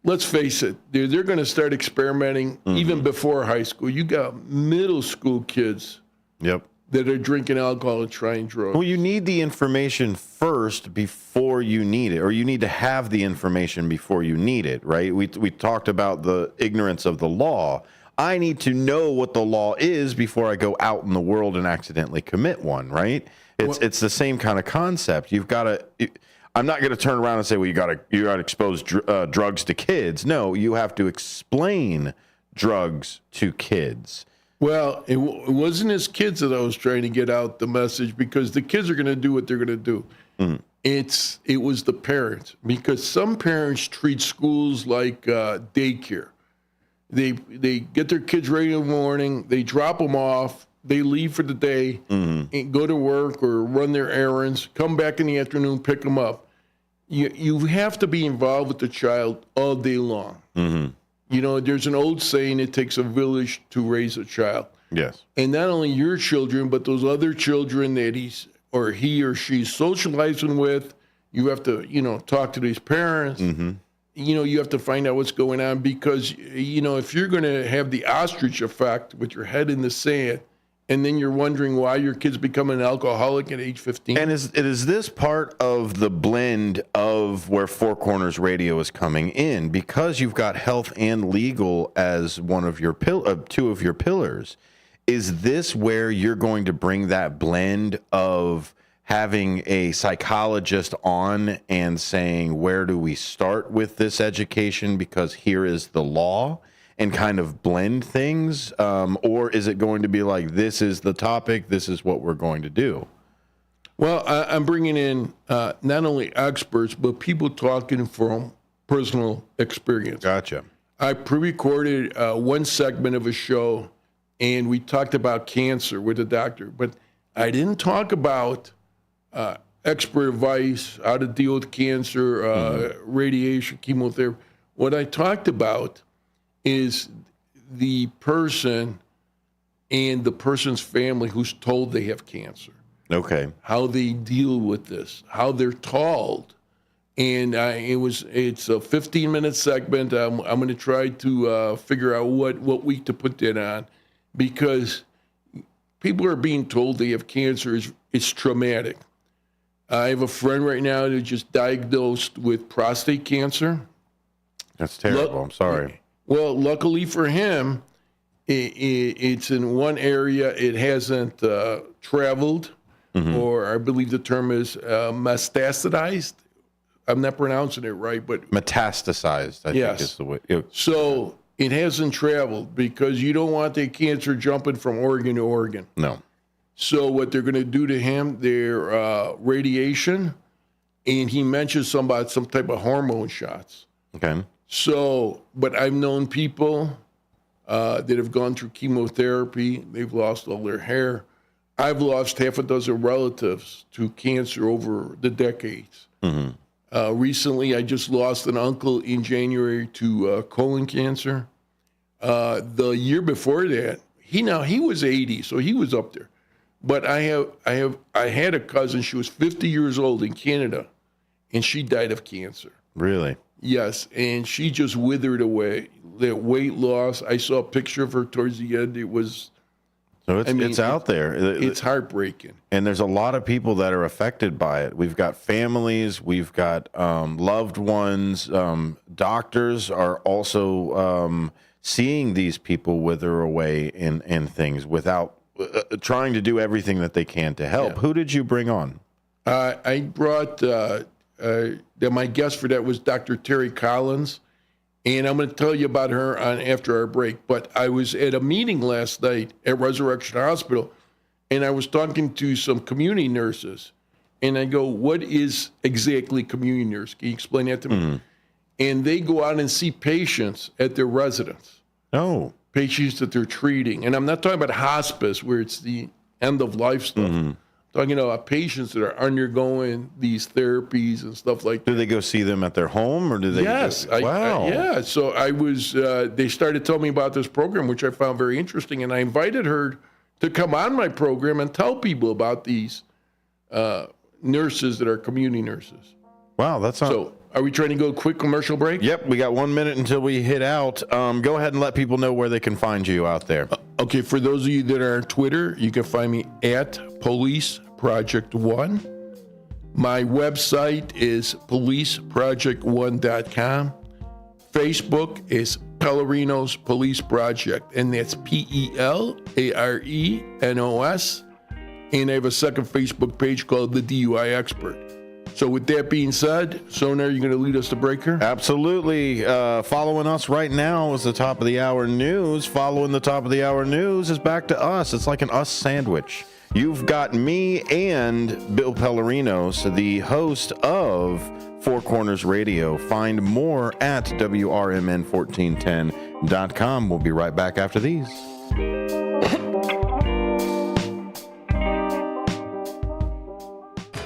Let's face it, they're going to start experimenting even before high school. You got middle school kids that are drinking alcohol and trying drugs. Well, you need the information first before you need it, or you need to have the information before you need it, right? We talked about the ignorance of the law. I need to know what the law is before I go out in the world and accidentally commit one, right? It's the same kind of concept. You've got to... I'm not going to turn around and say, well, you got to expose drugs to kids. No, you have to explain drugs to kids. Well, it wasn't as kids that I was trying to get out the message, because the kids are going to do what they're going to do. It was the parents, because some parents treat schools like daycare. They get their kids ready in the morning, they drop them off, they leave for the day, and go to work or run their errands, come back in the afternoon, pick them up. You have to be involved with the child all day long. There's an old saying, it takes a village to raise a child. Yes. And not only your children, but those other children that he or she's socializing with. You have to, talk to these parents. You have to find out what's going on, because, if you're going to have the ostrich effect with your head in the sand, and then you're wondering why your kid's becoming an alcoholic at age 15. And is this part of the blend of where Four Corners Radio is coming in? Because you've got health and legal as one of your two of your pillars. Is this where you're going to bring that blend of having a psychologist on and saying, where do we start with this education? Because here is the law. And kind of blend things? Or is it going to be like, this is the topic, this is what we're going to do? Well, I'm bringing in not only experts, but people talking from personal experience. Gotcha. I pre-recorded one segment of a show, and we talked about cancer with a doctor, but I didn't talk about expert advice, how to deal with cancer, radiation, chemotherapy. What I talked about is the person and the person's family who's told they have cancer. Okay. How they deal with this, how they're told. And it's a 15-minute segment. I'm going to try to figure out what week to put that on, because people are being told they have cancer. It's traumatic. I have a friend right now who just diagnosed with prostate cancer. That's terrible. I'm sorry. Well, luckily for him, it's in one area. It hasn't traveled, or I believe the term is metastasized. I'm not pronouncing it right, but metastasized, I think is the way. So it hasn't traveled, because you don't want the cancer jumping from organ to organ. No. So what they're going to do to him, they're radiation, and he mentioned some type of hormone shots. Okay. So, but I've known people that have gone through chemotherapy. They've lost all their hair. I've lost half a dozen relatives to cancer over the decades. Recently, I just lost an uncle in January to colon cancer. The year before that, he was 80, so he was up there. But I had a cousin. She was 50 years old in Canada, and she died of cancer. Really? Yes, and she just withered away. That weight loss. I saw a picture of her towards the end. It was. So it's out there. It's heartbreaking. And there's a lot of people that are affected by it. We've got families, we've got loved ones. Doctors are also seeing these people wither away in things without trying to do everything that they can to help. Who did you bring on? I brought, my guest for that was Dr. Terry Collins. And I'm going to tell you about her after our break. But I was at a meeting last night at Resurrection Hospital, and I was talking to some community nurses. And I go, what is exactly community nurse? Can you explain that to me? And they go out and see patients at their residence. Oh. Patients that they're treating. And I'm not talking about hospice, where it's the end-of-life stuff. I'm talking about patients that are undergoing these therapies and stuff like that. Do they go see them at their home, or do they? Yes. Wow. So I was, they started telling me about this program, which I found very interesting. And I invited her to come on my program and tell people about these nurses that are community nurses. Wow, that's So are we trying to go a quick commercial break? Yep, we got 1 minute until we hit out. Go ahead and let people know where they can find you out there. Okay, for those of you that are on Twitter, you can find me at Police Project One. My website is policeproject1.com. Facebook is Pellerino's Police Project, and that's Pelarenos. And I have a second Facebook page called The DUI Expert. So with that being said, Sonar, you're going to lead us to breaker? Absolutely. Following us right now is the top of the hour news. Following the top of the hour news is back to us. It's like an us sandwich. You've got me and Bill Pellerinos, the host of Four Corners Radio. Find more at WRMN1410.com. We'll be right back after these.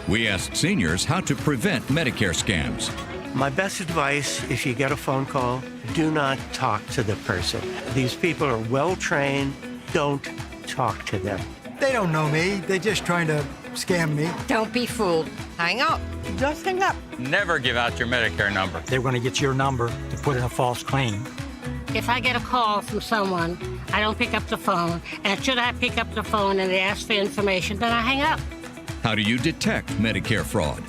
We asked seniors how to prevent Medicare scams. My best advice, if you get a phone call, do not talk to the person. These people are well trained. Don't talk to them. They don't know me. They're just trying to scam me. Don't be fooled. Hang up. Just hang up. Never give out your Medicare number. They're going to get your number to put in a false claim. If I get a call from someone, I don't pick up the phone. And should I pick up the phone and they ask for information, then I hang up. How do you detect Medicare fraud?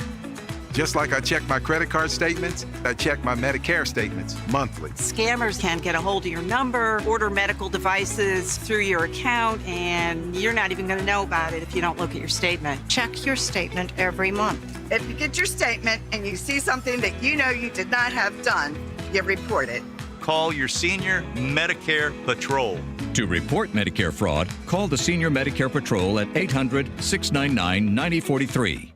Just like I check my credit card statements, I check my Medicare statements monthly. Scammers can get a hold of your number, order medical devices through your account, and you're not even going to know about it if you don't look at your statement. Check your statement every month. If you get your statement and you see something that you know you did not have done, you report it. Call your Senior Medicare Patrol. To report Medicare fraud, call the Senior Medicare Patrol at 800-699-9043.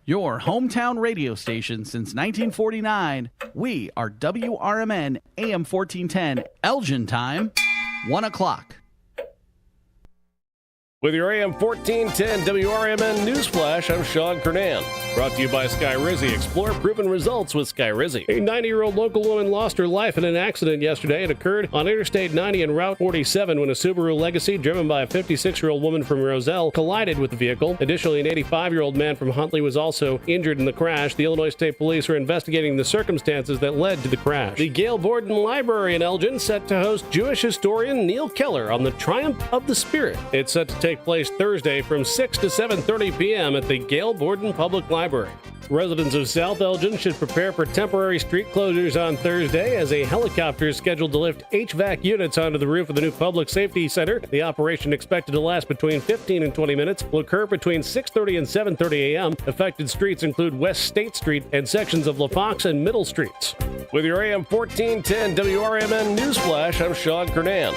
Your hometown radio station since 1949. We are WRMN AM 1410, Elgin time, 1 o'clock. With your AM 1410 WRMN Newsflash, I'm Sean Kernan. Brought to you by Skyrizi. Explore proven results with Skyrizi. A 90-year-old local woman lost her life in an accident yesterday. It occurred on Interstate 90 and Route 47 when a Subaru Legacy driven by a 56-year-old woman from Roselle collided with the vehicle. Additionally, an 85-year-old man from Huntley was also injured in the crash. The Illinois State Police are investigating the circumstances that led to the crash. The Gail Borden Library in Elgin set to host Jewish historian Neil Keller on the Triumph of the Spirit. It's set to take place Thursday from 6 to 7:30 p.m. at the Gail Borden Public Library. Residents of South Elgin should prepare for temporary street closures on Thursday as a helicopter is scheduled to lift HVAC units onto the roof of the new Public Safety Center. The operation, expected to last between 15 and 20 minutes, will occur between 6:30 and 7:30 a.m. Affected streets include West State Street and sections of LaFox and Middle Streets. With your AM 1410 WRMN Newsflash, I'm Sean Kernan.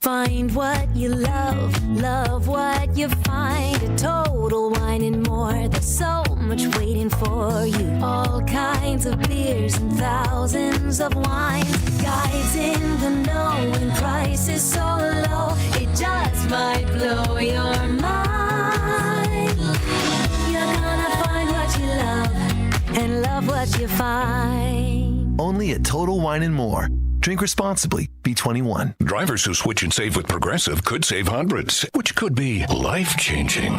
Find what you love, love what you find. A Total Wine and More, there's so much waiting for you. All kinds of beers and thousands of wines. Guides in the know and prices so low, it just might blow your mind. You're gonna find what you love and love what you find. Only at Total Wine and More. Drink responsibly. Be 21. Drivers who switch and save with Progressive could save hundreds, which could be life-changing.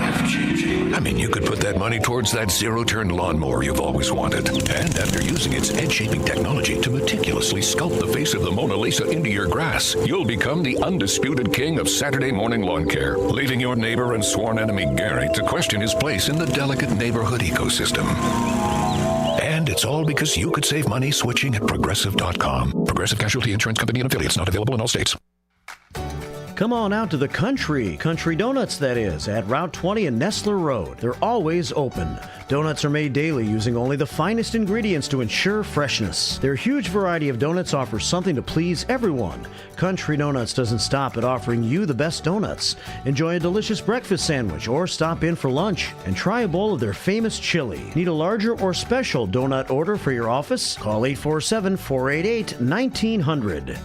I mean, you could put that money towards that zero-turn lawnmower you've always wanted. And after using its head-shaping technology to meticulously sculpt the face of the Mona Lisa into your grass, you'll become the undisputed king of Saturday morning lawn care, leaving your neighbor and sworn enemy Gary to question his place in the delicate neighborhood ecosystem. And it's all because you could save money switching at Progressive.com. Progressive Casualty Insurance Company and affiliates, not available in all states. Come on out to the Country Donuts, that is, at Route 20 and Nestler Road. They're always open. Donuts are made daily using only the finest ingredients to ensure freshness. Their huge variety of donuts offers something to please everyone. Country Donuts doesn't stop at offering you the best donuts. Enjoy a delicious breakfast sandwich or stop in for lunch and try a bowl of their famous chili. Need a larger or special donut order for your office? Call 847-488-1900.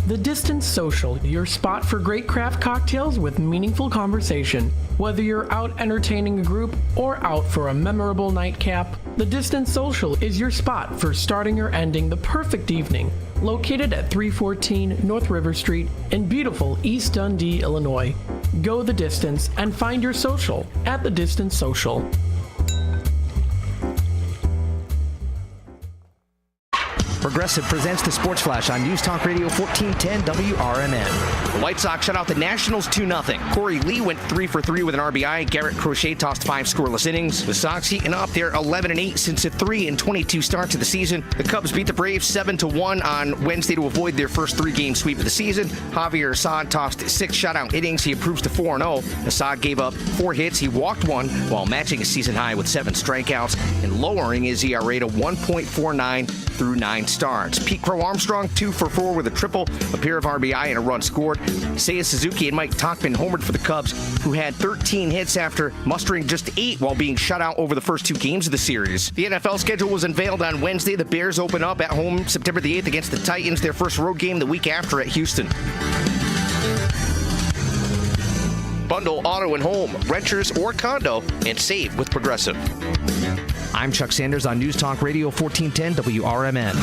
The Distance Social, your spot for great craft cocktails with meaningful conversation. Whether you're out entertaining a group or out for a memorable nightcap, The Distance Social is your spot for starting or ending the perfect evening. Located at 314 North River Street in beautiful East Dundee, Illinois. Go the distance and find your social at The Distance Social. Progressive presents the Sports Flash on News Talk Radio 1410 WRMN. The White Sox shut out the Nationals 2-0. Corey Lee went 3 for 3 with an RBI. Garrett Crochet tossed 5 scoreless innings. The Sox heating up. They're 11-8 since a 3-22 start to the season. The Cubs beat the Braves 7-1 on Wednesday to avoid their first 3-game sweep of the season. Javier Assad tossed 6 shutout innings. He improves to 4-0. Assad gave up 4 hits. He walked 1 while matching his season high with 7 strikeouts and lowering his ERA to 1.49 through 9 starts. Pete Crow Armstrong 2 for 4 with a triple, a pair of RBI and a run scored. Seiya Suzuki and Mike Tauchman homered for the Cubs, who had 13 hits after mustering just 8 while being shut out over the first 2 games of the series. The NFL schedule was unveiled on Wednesday. The Bears open up at home September the 8th against the Titans, their first road game the week after at Houston. Bundle auto and home, renters or condo, and save with Progressive. I'm Chuck Sanders on News Talk Radio 1410 WRMN.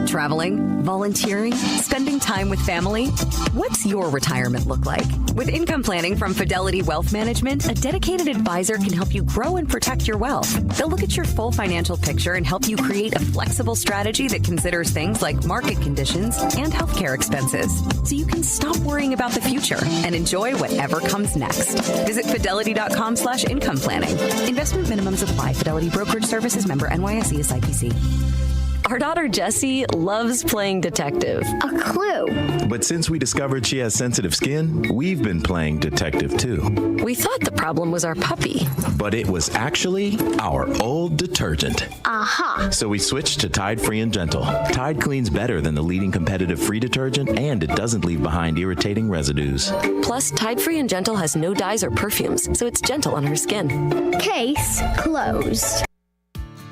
Traveling, volunteering, spending time with family. What's your retirement look like? With income planning from Fidelity Wealth Management, a dedicated advisor can help you grow and protect your wealth. They'll look at your full financial picture and help you create a flexible strategy that considers things like market conditions and healthcare expenses, so you can stop worrying about the future and enjoy whatever comes next. Visit fidelity.com/income planning. Investment minimums apply. Fidelity Brokerage Services, member NYSE, SIPC. Our daughter Jessie loves playing detective. A clue. But since we discovered she has sensitive skin, we've been playing detective too. We thought the problem was our puppy. But it was actually our old detergent. Aha. So we switched to Tide Free and Gentle. Tide cleans better than the leading competitive free detergent, and it doesn't leave behind irritating residues. Plus, Tide Free and Gentle has no dyes or perfumes, so it's gentle on her skin. Case closed.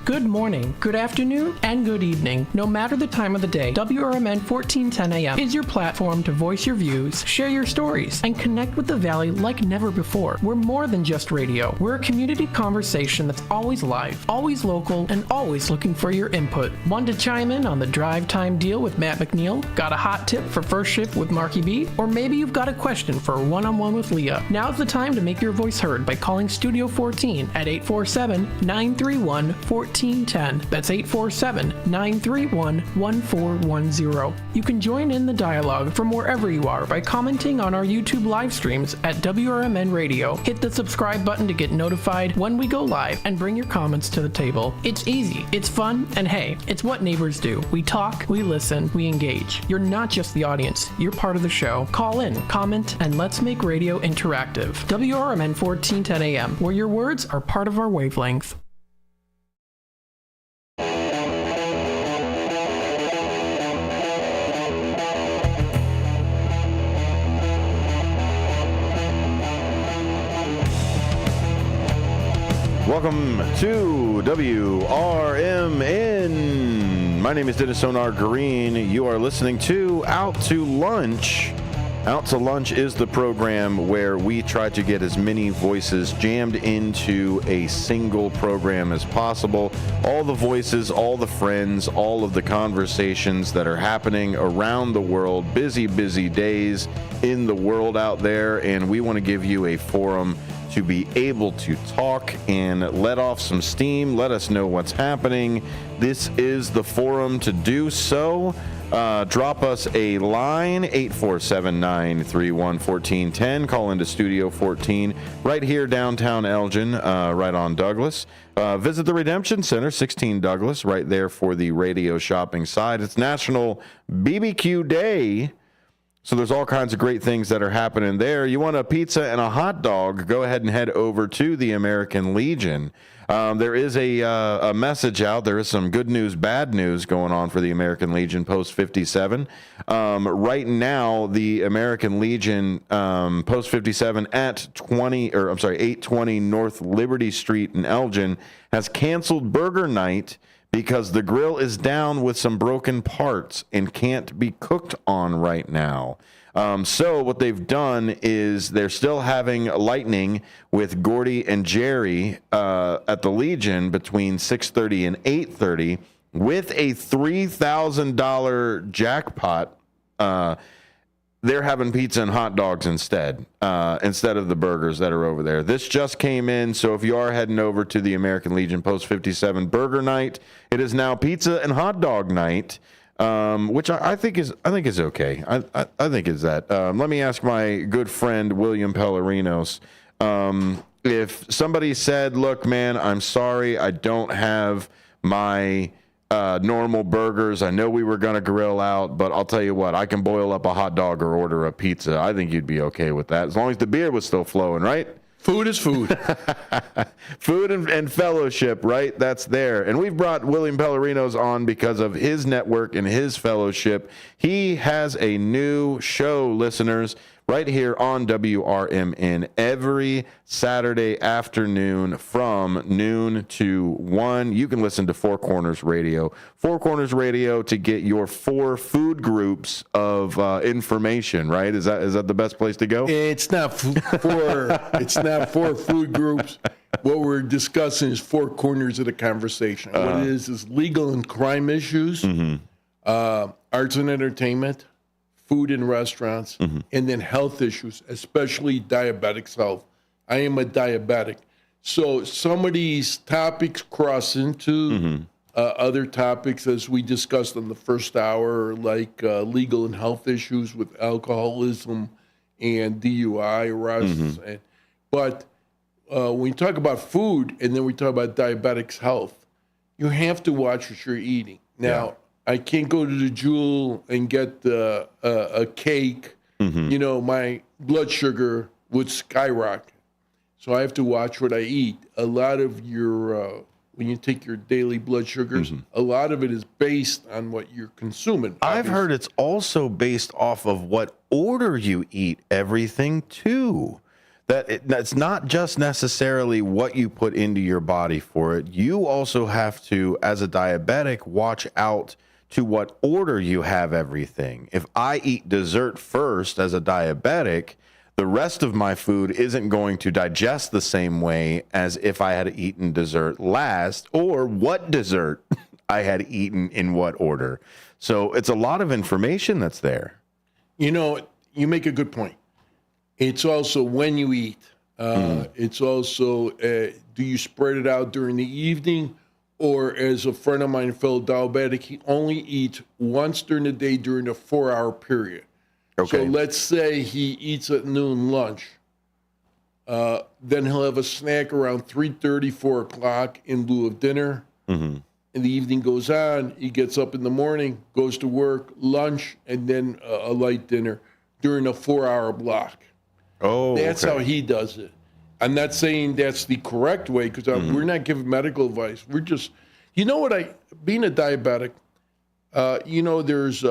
Good morning, good afternoon, and good evening. No matter the time of the day, WRMN 1410 AM is your platform to voice your views, share your stories, and connect with the Valley like never before. We're more than just radio. We're a community conversation that's always live, always local, and always looking for your input. Want to chime in on the drive time deal with Matt McNeil? Got a hot tip for first shift with Marky B? Or maybe you've got a question for a one-on-one with Leah. Now's the time to make your voice heard by calling Studio 14 at 847-931-1410. That's 847-931-1410. You can join in the dialogue from wherever you are by commenting on our YouTube live streams at WRMN Radio. Hit the subscribe button to get notified when we go live and bring your comments to the table. It's easy, it's fun, and hey, it's what neighbors do. We talk, we listen, we engage. You're not just the audience, you're part of the show. Call in, comment, and let's make radio interactive. WRMN 1410 AM, where your words are part of our wavelength. Welcome to WRMN. My name is Dennis Sonar Green. You are listening to Out to Lunch. Out to Lunch is the program where we try to get as many voices jammed into a single program as possible. All the voices, all the friends, all of the conversations that are happening around the world. Busy, busy days in the world out there, and we want to give you a forum to be able to talk and let off some steam, let us know what's happening. This is the forum to do so. Drop us a line, 847-931-1410. Call into Studio 14 right here downtown Elgin, right on Douglas. Visit the Redemption Center, 16 Douglas, right there for the radio shopping side. It's National BBQ Day. So there's all kinds of great things that are happening there. You want a pizza and a hot dog, go ahead and head over to the American Legion. There is a message out. There is some good news, bad news going on for the American Legion Post 57. Right now, the American Legion Post 57 at 820 North Liberty Street in Elgin has canceled burger night because the grill is down with some broken parts and can't be cooked on right now. So what they've done is they're still having lightning with Gordy and Jerry at the Legion between 6:30 and 8:30 with a $3,000 jackpot. They're having pizza and hot dogs instead of the burgers that are over there. This just came in, so if you are heading over to the American Legion Post 57 burger night, it is now pizza and hot dog night, which I think is okay. I think is that. Let me ask my good friend William Pellerinos. If somebody said, "Look, man, I'm sorry, I don't have my normal burgers. I know we were going to grill out, but I'll tell you what, I can boil up a hot dog or order a pizza." I think you'd be okay with that, as long as the beer was still flowing, right? Food is food. Food and fellowship, right? That's there. And we've brought William Pellerinos on because of his network and his fellowship. He has a new show, listeners, right here on WRMN every Saturday afternoon from noon to 1. You can listen to Four Corners Radio. Four Corners Radio to get your 4 food groups of information, right? Is that the best place to go? It's not for food groups. What we're discussing is 4 corners of the conversation. What it is legal and crime issues, arts and entertainment, food and restaurants, and then health issues, especially diabetics' health. I am a diabetic. So some of these topics cross into other topics, as we discussed in the first hour, like legal and health issues with alcoholism and DUI arrests. But when you talk about food and then we talk about diabetics' health, you have to watch what you're eating. Now, I can't go to the Jewel and get a cake. You know, my blood sugar would skyrocket. So I have to watch what I eat. A lot of your, when you take your daily blood sugars, a lot of it is based on what you're consuming. I've heard it's also based off of what order you eat everything too. That's not just necessarily what you put into your body for it. You also have to, as a diabetic, watch out to what order you have everything. If I eat dessert first as a diabetic, the rest of my food isn't going to digest the same way as if I had eaten dessert last, or what dessert I had eaten in what order. So it's a lot of information that's there. You know, you make a good point. It's also when you eat. It's also, do you spread it out during the evening? Or as a friend of mine, fellow diabetic, he only eats once during the day during a 4-hour period. Okay. So let's say he eats at noon lunch. Then he'll have a snack around 3:30, 4 o'clock in lieu of dinner. And the evening goes on. He gets up in the morning, goes to work, lunch, and then a light dinner during a 4-hour block. That's how he does it. I'm not saying that's the correct way because we're not giving medical advice. We're just, you know what, being a diabetic, you know, there's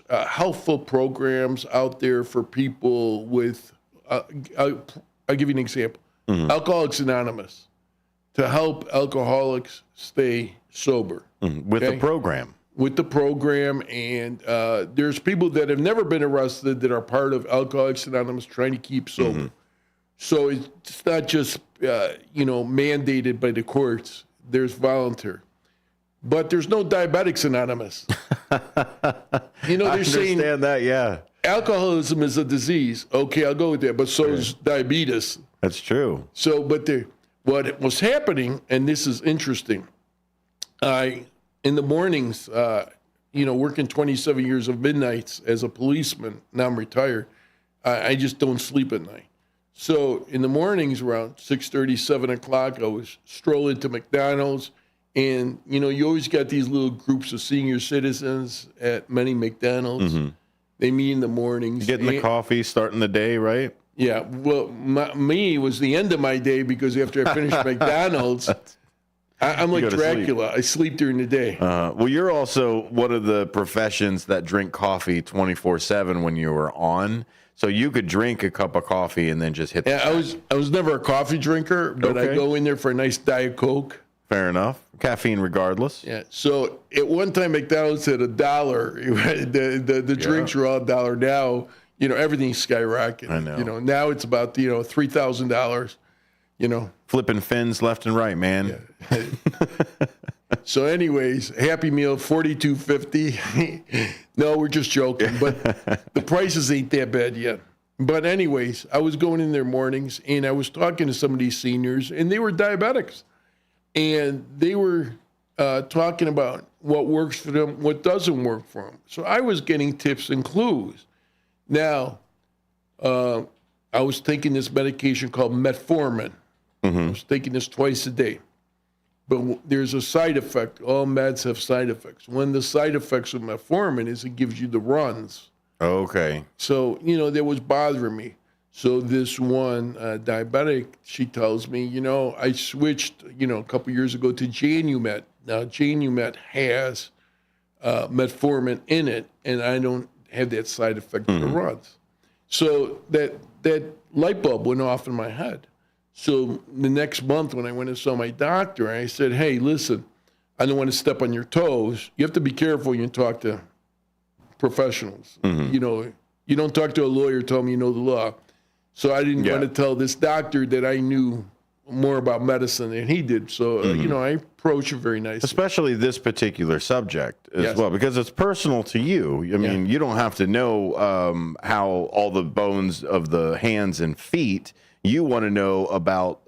helpful programs out there for people with, I'll give you an example. Alcoholics Anonymous, to help alcoholics stay sober. With the program. With the program, and there's people that have never been arrested that are part of Alcoholics Anonymous trying to keep sober. So it's not just, you know, mandated by the courts. There's volunteer. But there's no Diabetics Anonymous. You know, they're saying that, alcoholism is a disease. Okay, I'll go with that. But so is diabetes. That's true. So, but what was happening, and this is interesting, in the mornings, you know, working 27 years of midnights as a policeman, now I'm retired, I just don't sleep at night. So in the mornings around 6:30, 7 o'clock, I was strolling to McDonald's. And, you know, you always got these little groups of senior citizens at many McDonald's. They meet in the mornings. Getting the coffee, starting the day, right? Yeah. Well, me was the end of my day because after I finished McDonald's, I'm like Dracula. I sleep during the day. Well, you're also one of the professions that drink coffee 24/7 when you were on. So you could drink a cup of coffee and then just hit. Yeah, I was never a coffee drinker, but I go in there for a nice Diet Coke. Fair enough. Caffeine regardless. Yeah. So at one time, McDonald's had $1. The drinks are all $1 now. You know, everything's skyrocketing. I know. You know, now it's about, you know, $3,000. You know, flipping fins left and right, man. Yeah. So, anyways, Happy Meal $42.50. No, we're just joking, but the prices ain't that bad yet. But anyways, I was going in there mornings and I was talking to some of these seniors, and they were diabetics, and they were talking about what works for them, what doesn't work for them. So I was getting tips and clues. Now, I was taking this medication called metformin. I was taking this twice a day. But there's a side effect. All meds have side effects. One of the side effects of metformin is it gives you the runs. Okay. So, you know, that was bothering me. So this one diabetic, she tells me, you know, I switched, you know, a couple years ago to Janumet. Now, Janumet has metformin in it, and I don't have that side effect of the runs. So that light bulb went off in my head. So the next month when I went and saw my doctor, I said, hey, listen, I don't want to step on your toes. You have to be careful when you talk to professionals. You know, you don't talk to a lawyer, tell me you know the law. So I didn't want to tell this doctor that I knew more about medicine than he did. So, you know, I approach it very nicely. Especially this particular subject as well, because it's personal to you. I mean, you don't have to know how all the bones of the hands and feet. You want to know about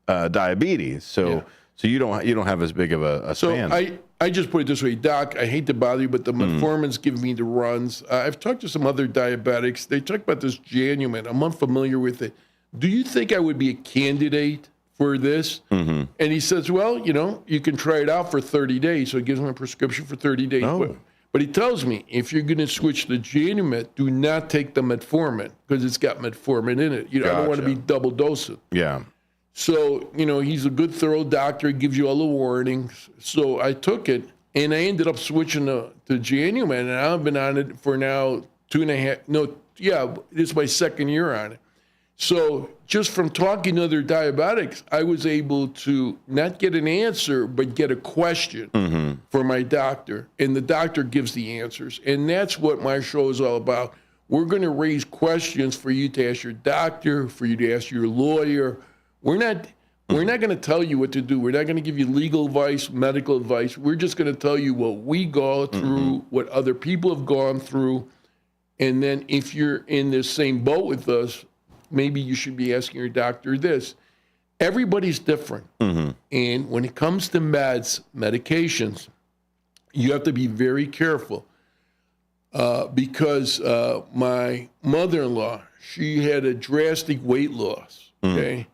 diabetes. So you don't have as big of a span. So I just put it this way, Doc, I hate to bother you, but the metformin's giving me the runs. I've talked to some other diabetics. They talk about this Janumet. I'm unfamiliar with it. Do you think I would be a candidate for this. Mm-hmm. And he says, well, you can try it out for 30 days. So he gives me a prescription for 30 days. Oh. But he tells me, if you're going to switch to Janumet, do not take the metformin because it's got metformin in it. I don't want to be double dosing. Yeah. So, he's a good, thorough doctor. He gives you all the warnings. So I took it, and I ended up switching to Janumet, and I've been on it for now 2.5. This is my second year on it. So just from talking to other diabetics, I was able to not get an answer, but get a question for my doctor. And the doctor gives the answers. And that's what my show is all about. We're going to raise questions for you to ask your doctor, for you to ask your lawyer. We're not going to tell you what to do. We're not going to give you legal advice, medical advice. We're just going to tell you what we go through, what other people have gone through. And then if you're in the same boat with us, maybe you should be asking your doctor this. Everybody's different. And when it comes to medications, you have to be very careful because my mother-in-law, she had a drastic weight loss, okay?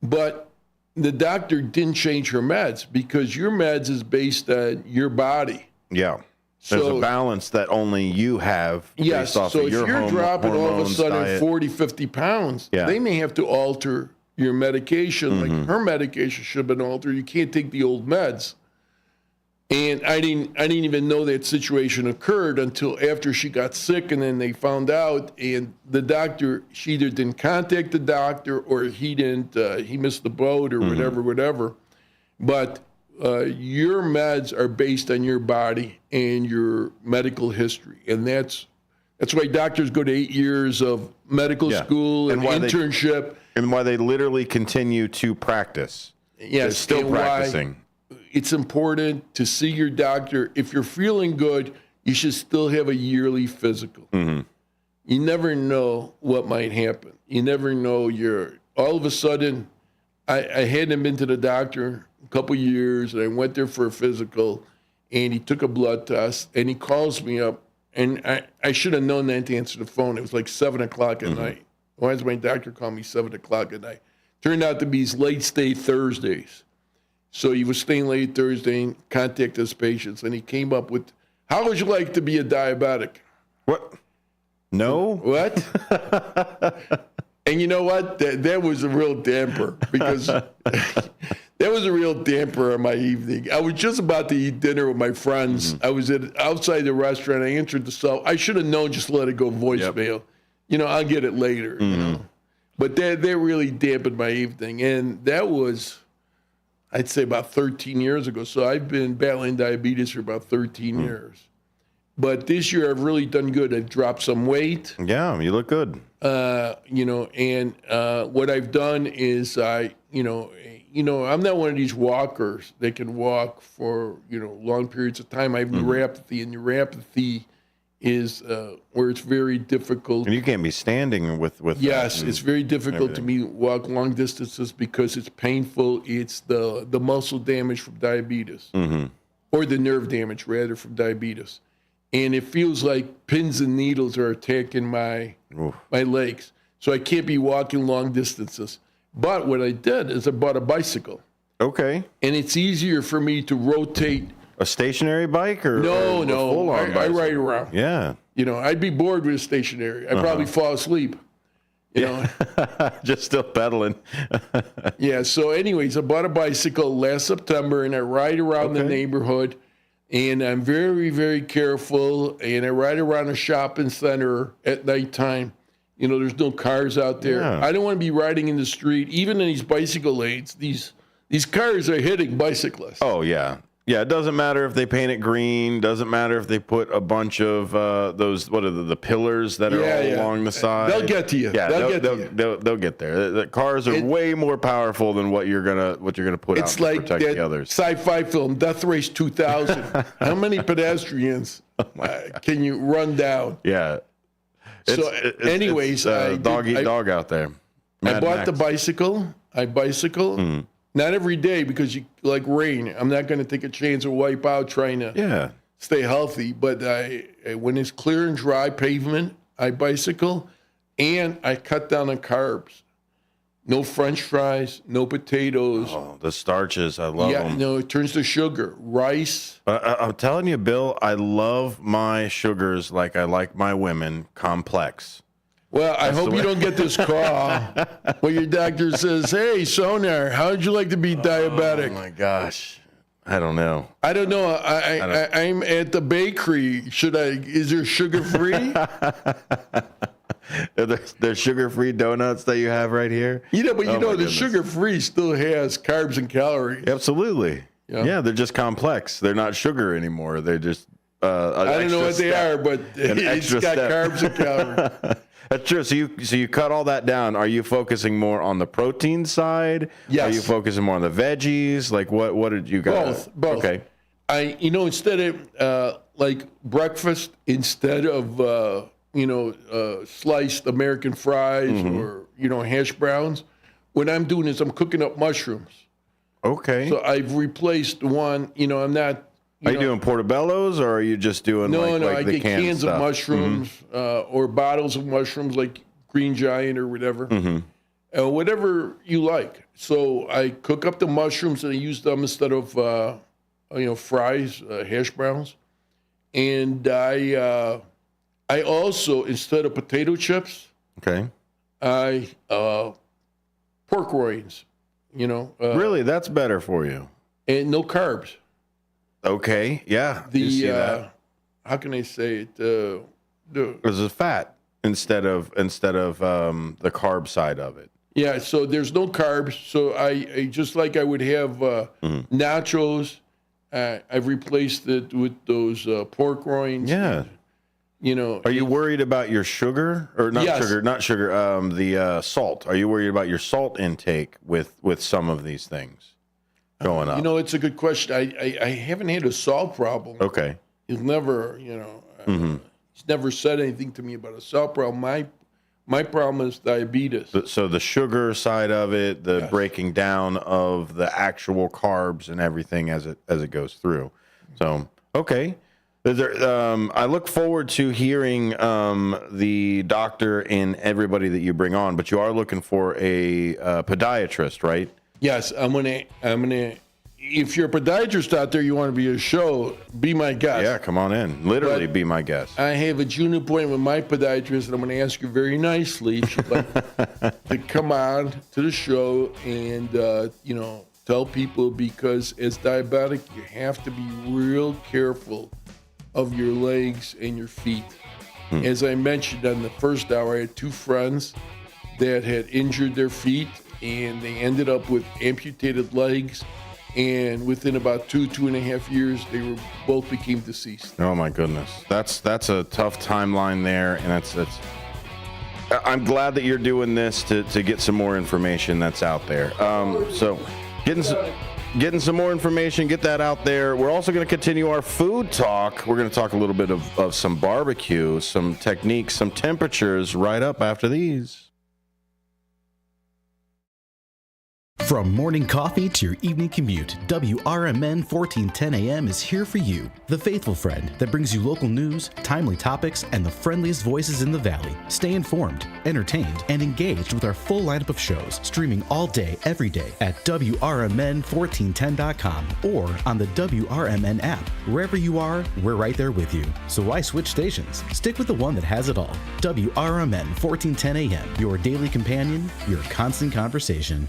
But the doctor didn't change her meds because your meds is based on your body. Yeah. There's a balance that only you have based off of your if you're dropping all of a sudden diet. 40, 50 pounds, they may have to alter your medication. Like her medication should have been altered. You can't take the old meds. And I didn't even know that situation occurred until after she got sick, and then they found out. And the doctor, she either didn't contact the doctor or he didn't. He missed the boat or whatever. But your meds are based on your body and your medical history, and that's why doctors go to 8 years of medical school and internship, and why they literally continue to practice. Yes, they're still practicing. It's important to see your doctor. If you're feeling good, you should still have a yearly physical. You never know what might happen. You never know. All of a sudden, I hadn't been to the doctor a couple years, and I went there for a physical, and he took a blood test, and he calls me up, and I should have known that to answer the phone. It was like 7 o'clock at night. Why does my doctor call me 7 o'clock at night? Turned out to be his late stay Thursdays. So he was staying late Thursday and contacted his patients, and he came up with, how would you like to be a diabetic? What? No? What? And you know what? That was a real damper because that was a real damper on my evening. I was just about to eat dinner with my friends. I was outside the restaurant. I answered the cell. I should have known just to let it go voicemail. I'll get it later. But that really dampened my evening. And that was, I'd say, about 13 years ago. So I've been battling diabetes for about 13 years. But this year I've really done good. I've dropped some weight. Yeah, you look good. And what I've done is I'm not one of these walkers that can walk for, long periods of time. I have neuropathy, and neuropathy is where it's very difficult. And you can't be standing with Yes, it's very difficult to me to walk long distances because it's painful. It's the muscle damage from diabetes, or the nerve damage, rather, from diabetes. And it feels like pins and needles are attacking my legs. So I can't be walking long distances. But what I did is I bought a bicycle. Okay. And it's easier for me to rotate. A stationary bike or No. full-on I ride around. Yeah. I'd be bored with a stationary. I'd probably fall asleep. Just still pedaling. Yeah. So anyways, I bought a bicycle last September, and I ride around the neighborhood. And I'm very, very careful, and I ride around a shopping center at nighttime. There's no cars out there. Yeah. I don't want to be riding in the street, even in these bicycle lanes. These cars are hitting bicyclists. Oh, yeah. Yeah, it doesn't matter if they paint it green. Doesn't matter if they put a bunch of those, what are the pillars that are all along the side. They'll get to you. Yeah, they'll get there. The cars are way more powerful than what you're gonna put out to protect the others. It's like that sci-fi film, Death Race 2000. How many pedestrians can you run down? Yeah. Anyways, dog eat dog out there. I bought the bicycle. I bicycle. Not every day because like rain. I'm not going to take a chance or wipe out trying to stay healthy. But when it's clear and dry pavement, I bicycle, and I cut down on carbs No French fries, no potatoes. Oh, the starches, I love them. No, it turns to sugar. Rice. I'm telling you, Bill, I love my sugars like I like my women, complex. Well, I hope you don't get this call where your doctor says, "Hey, Sonar, how would you like to be diabetic?" Oh, my gosh. I don't know. I don't know. I'm at the bakery. Is there sugar-free? There's sugar-free donuts that you have right here. The sugar-free still has carbs and calories. Absolutely. Yeah, they're just complex. They're not sugar anymore. They're just I don't know what they are, but it's got carbs and calories. That's true. So you cut all that down. Are you focusing more on the protein side? Yes. Are you focusing more on the veggies? Like what did you got? Both. Okay. Instead of like breakfast, instead of sliced American fries or hash browns, what I'm doing is I'm cooking up mushrooms. Okay. So I've replaced one. I'm not. Are you doing portobellos, or are you just doing I the get cans stuff? of mushrooms or bottles of mushrooms like Green Giant or whatever, whatever you like. So I cook up the mushrooms and I use them instead of fries, hash browns, and I also, instead of potato chips, I pork rinds. Really, that's better for you. And no carbs. Okay, yeah. How can I say it? There's a fat instead of the carb side of it. Yeah, so there's no carbs. So I just like I would have nachos. I've replaced it with those pork rinds. Yeah. Are you worried about your sugar or not? Yes. Not sugar. The salt. Are you worried about your salt intake with some of these things going up? It's a good question. I haven't had a salt problem. Okay. He's never, he's never said anything to me about a salt problem. My problem is diabetes. So the sugar side of it, the breaking down of the actual carbs and everything as it goes through. So okay. I look forward to hearing the doctor and everybody that you bring on, but you are looking for a podiatrist, right? Yes, I'm gonna. If you're a podiatrist out there, you want to be a show, be my guest. Yeah, come on in. Literally, be my guest. I have a June appointment with my podiatrist, and I'm going to ask you very nicely if you'd like to come on to the show and tell people, because as diabetic, you have to be real careful of your legs and your feet. As I mentioned on the first hour, I had two friends that had injured their feet, and they ended up with amputated legs. And within about 2.5 years, they both became deceased. Oh my goodness, that's a tough timeline there, and that's. I'm glad that you're doing this to get some more information that's out there. So, getting some more information, get that out there. We're also going to continue our food talk. We're going to talk a little bit of some barbecue, some techniques, some temperatures right up after these. From morning coffee to your evening commute, WRMN 1410 AM is here for you, the faithful friend that brings you local news, timely topics, and the friendliest voices in the Valley. Stay informed, entertained, and engaged with our full lineup of shows, streaming all day, every day at WRMN1410.com or on the WRMN app. Wherever you are, we're right there with you. So why switch stations? Stick with the one that has it all. WRMN 1410 AM, your daily companion, your constant conversation.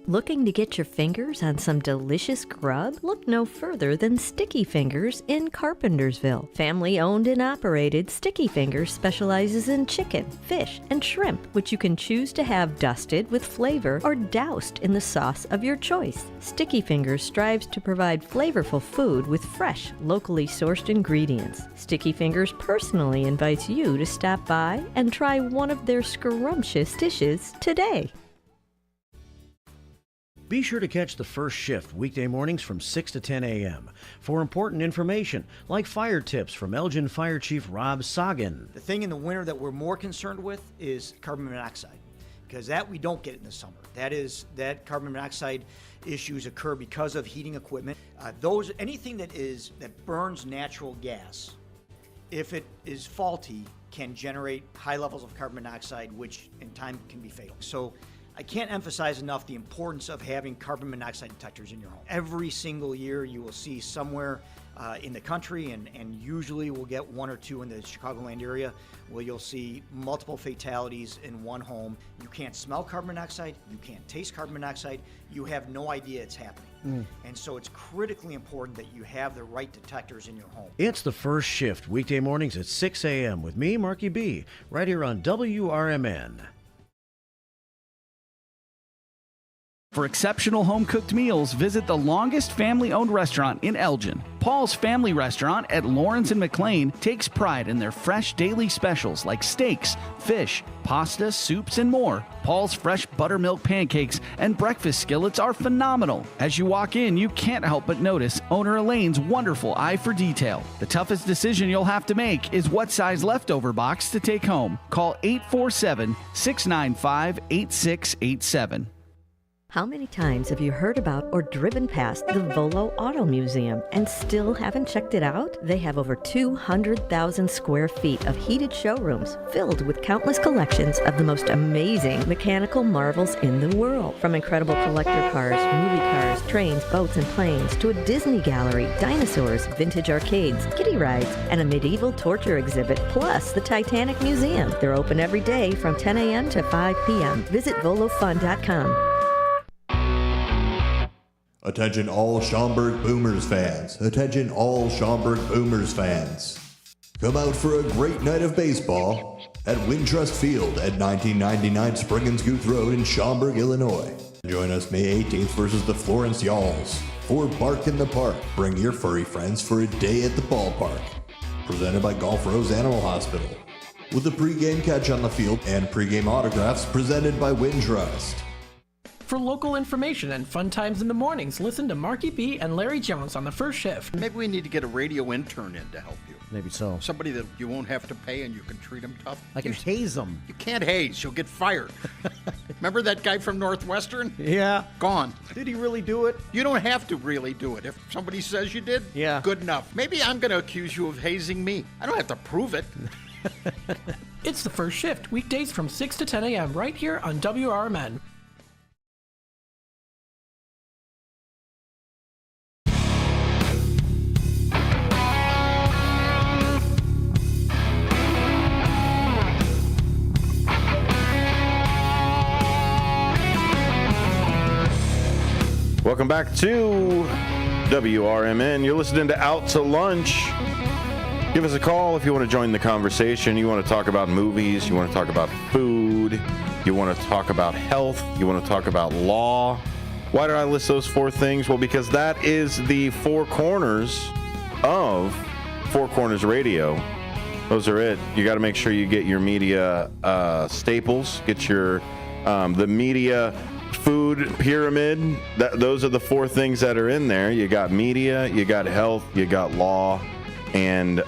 Looking to get your fingers on some delicious grub? Look no further than Sticky Fingers in Carpentersville. Family owned and operated, Sticky Fingers specializes in chicken, fish, and shrimp, which you can choose to have dusted with flavor or doused in the sauce of your choice. Sticky Fingers strives to provide flavorful food with fresh, locally sourced ingredients. Sticky Fingers personally invites you to stop by and try one of their scrumptious dishes today. Be sure to catch the first shift weekday mornings from 6 to 10 a.m. for important information like fire tips from Elgin Fire Chief Rob Sagan. The thing in the winter that we're more concerned with is carbon monoxide, because that we don't get in the summer. That carbon monoxide issues occur because of heating equipment. Anything that burns natural gas if it is faulty, can generate high levels of carbon monoxide, which in time can be fatal. So I can't emphasize enough the importance of having carbon monoxide detectors in your home. Every single year you will see somewhere in the country, and usually we'll get one or two in the Chicagoland area, where you'll see multiple fatalities in one home. You can't smell carbon monoxide, you can't taste carbon monoxide, you have no idea it's happening. And so it's critically important that you have the right detectors in your home. It's The First Shift, weekday mornings at 6 a.m. with me, Marky B, right here on WRMN. For exceptional home-cooked meals, visit the longest family-owned restaurant in Elgin. Paul's Family Restaurant at Lawrence and McLean takes pride in their fresh daily specials like steaks, fish, pasta, soups, and more. Paul's fresh buttermilk pancakes and breakfast skillets are phenomenal. As you walk in, you can't help but notice owner Elaine's wonderful eye for detail. The toughest decision you'll have to make is what size leftover box to take home. Call 847-695-8687. How many times have you heard about or driven past the Volo Auto Museum and still haven't checked it out? They have over 200,000 square feet of heated showrooms filled with countless collections of the most amazing mechanical marvels in the world. From incredible collector cars, movie cars, trains, boats, and planes, to a Disney gallery, dinosaurs, vintage arcades, kiddie rides, and a medieval torture exhibit, plus the Titanic Museum. They're open every day from 10 a.m. to 5 p.m. Visit volofun.com. Attention all Schaumburg Boomers fans. Attention all Schaumburg Boomers fans. Come out for a great night of baseball at Wintrust Field at 1999 Spring and Scoot Road in Schaumburg, Illinois. Join us May 18th versus the Florence Yalls for Bark in the Park. Bring your furry friends for a day at the ballpark. Presented by Golf Rose Animal Hospital. With a pregame catch on the field and pregame autographs presented by Wintrust. For local information and fun times in the mornings, listen to Marky B and Larry Jones on The First Shift. Maybe we need to get a radio intern in to help you. Maybe so. Somebody that you won't have to pay and you can treat them tough. I can haze them. You can't haze. You'll get fired. Remember that guy from Northwestern? Yeah. Gone. Did he really do it? You don't have to really do it. If somebody says you did, yeah, good enough. Maybe I'm going to accuse you of hazing me. I don't have to prove it. It's The First Shift, weekdays from 6 to 10 a.m. right here on WRMN. Welcome back to WRMN. You're listening to Out to Lunch. Give us a call if you want to join the conversation. You want to talk about movies. You want to talk about food. You want to talk about health. You want to talk about law. Why did I list those four things? Well, because that is the four corners of Four Corners Radio. Those are it. You got to make sure you get your media staples. Get your the media food pyramid. Those are the four things that are in there. You got media, you got health, you got law, and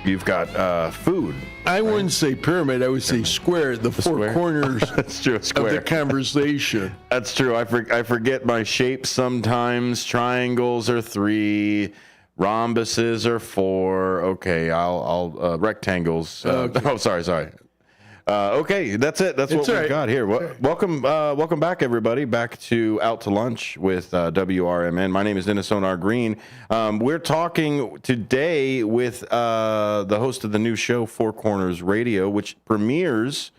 you've got food. I wouldn't say pyramid. I would say square. The four square. corners That's true, square. of the conversation. That's true. I forget my shapes sometimes. Triangles are 3. Rhombuses are 4. Okay, I'll rectangles. Okay. Oh, sorry. Okay, that's it. That's what we've got here. Welcome back, everybody, back to Out to Lunch with WRMN. My name is Dennis Onar Green. We're talking today with the host of the new show, Four Corners Radio, which premieres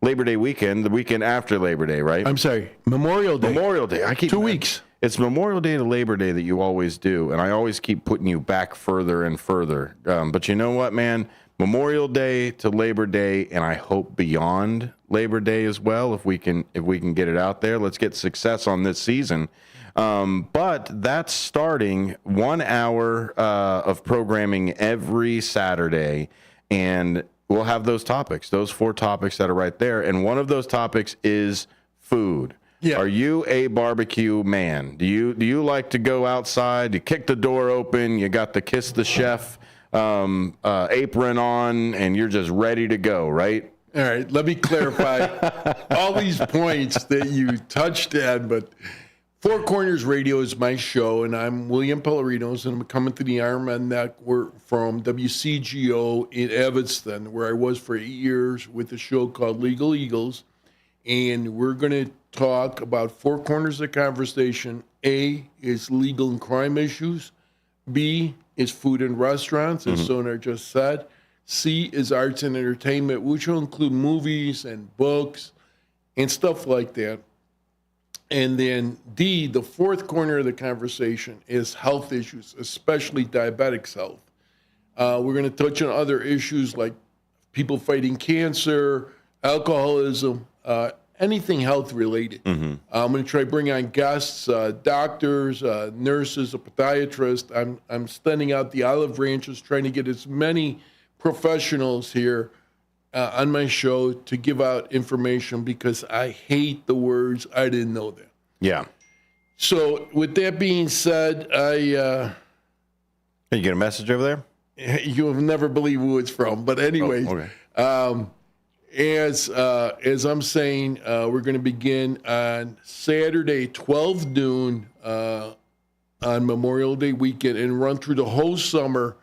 Labor Day weekend, the weekend after Labor Day, right? I'm sorry, Memorial Day. Memorial Day. I keep 2 weeks. It's Memorial Day to Labor Day that you always do, and I always keep putting you back further and further. But you know what, man? Memorial Day to Labor Day, and I hope beyond Labor Day as well, if we can get it out there. Let's get success on this season. But that's starting 1 hour of programming every Saturday, and we'll have those topics, those 4 topics that are right there. And one of those topics is food. Yeah. Are you a barbecue man? Do you like to go outside? You kick the door open. You got the kiss the chef apron on, and you're just ready to go, right? All right, let me clarify all these points that you touched on, but Four Corners Radio is my show, and I'm William Pellerinos, and I'm coming to the RMN Network from WCGO in Evanston, where I was for 8 years with a show called Legal Eagles. And we're going to talk about four corners of conversation. A is legal and crime issues. B is food and restaurants, as Sonar just said. C is arts and entertainment, which will include movies and books and stuff like that. And then D, the fourth corner of the conversation, is health issues, especially diabetics' health. We're going to touch on other issues like people fighting cancer, alcoholism, anything health related. I'm going to try to bring on guests, doctors, nurses, a podiatrist. I'm sending out the olive branches, trying to get as many professionals here on my show to give out information, because I hate the words "I didn't know that." Yeah. So with that being said, you get a message over there? You'll never believe who it's from. But anyways, as I'm saying, we're going to begin on Saturday, 12 noon on Memorial Day weekend, and run through the whole summer.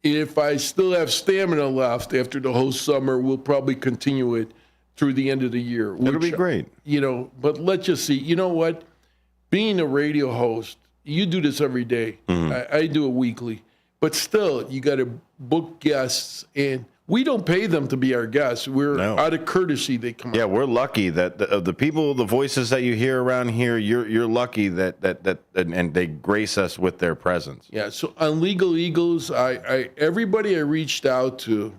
If I still have stamina left after the whole summer, we'll probably continue it through the end of the year. That'll be great. But let's just see. You know what? Being a radio host, you do this every day. I do it weekly. But still, you got to book guests, and we don't pay them to be our guests. We're out of courtesy. They come. Yeah, we're lucky that the people, the voices that you hear around here, you're lucky that and they grace us with their presence. Yeah. So on Legal Eagles, everybody I reached out to,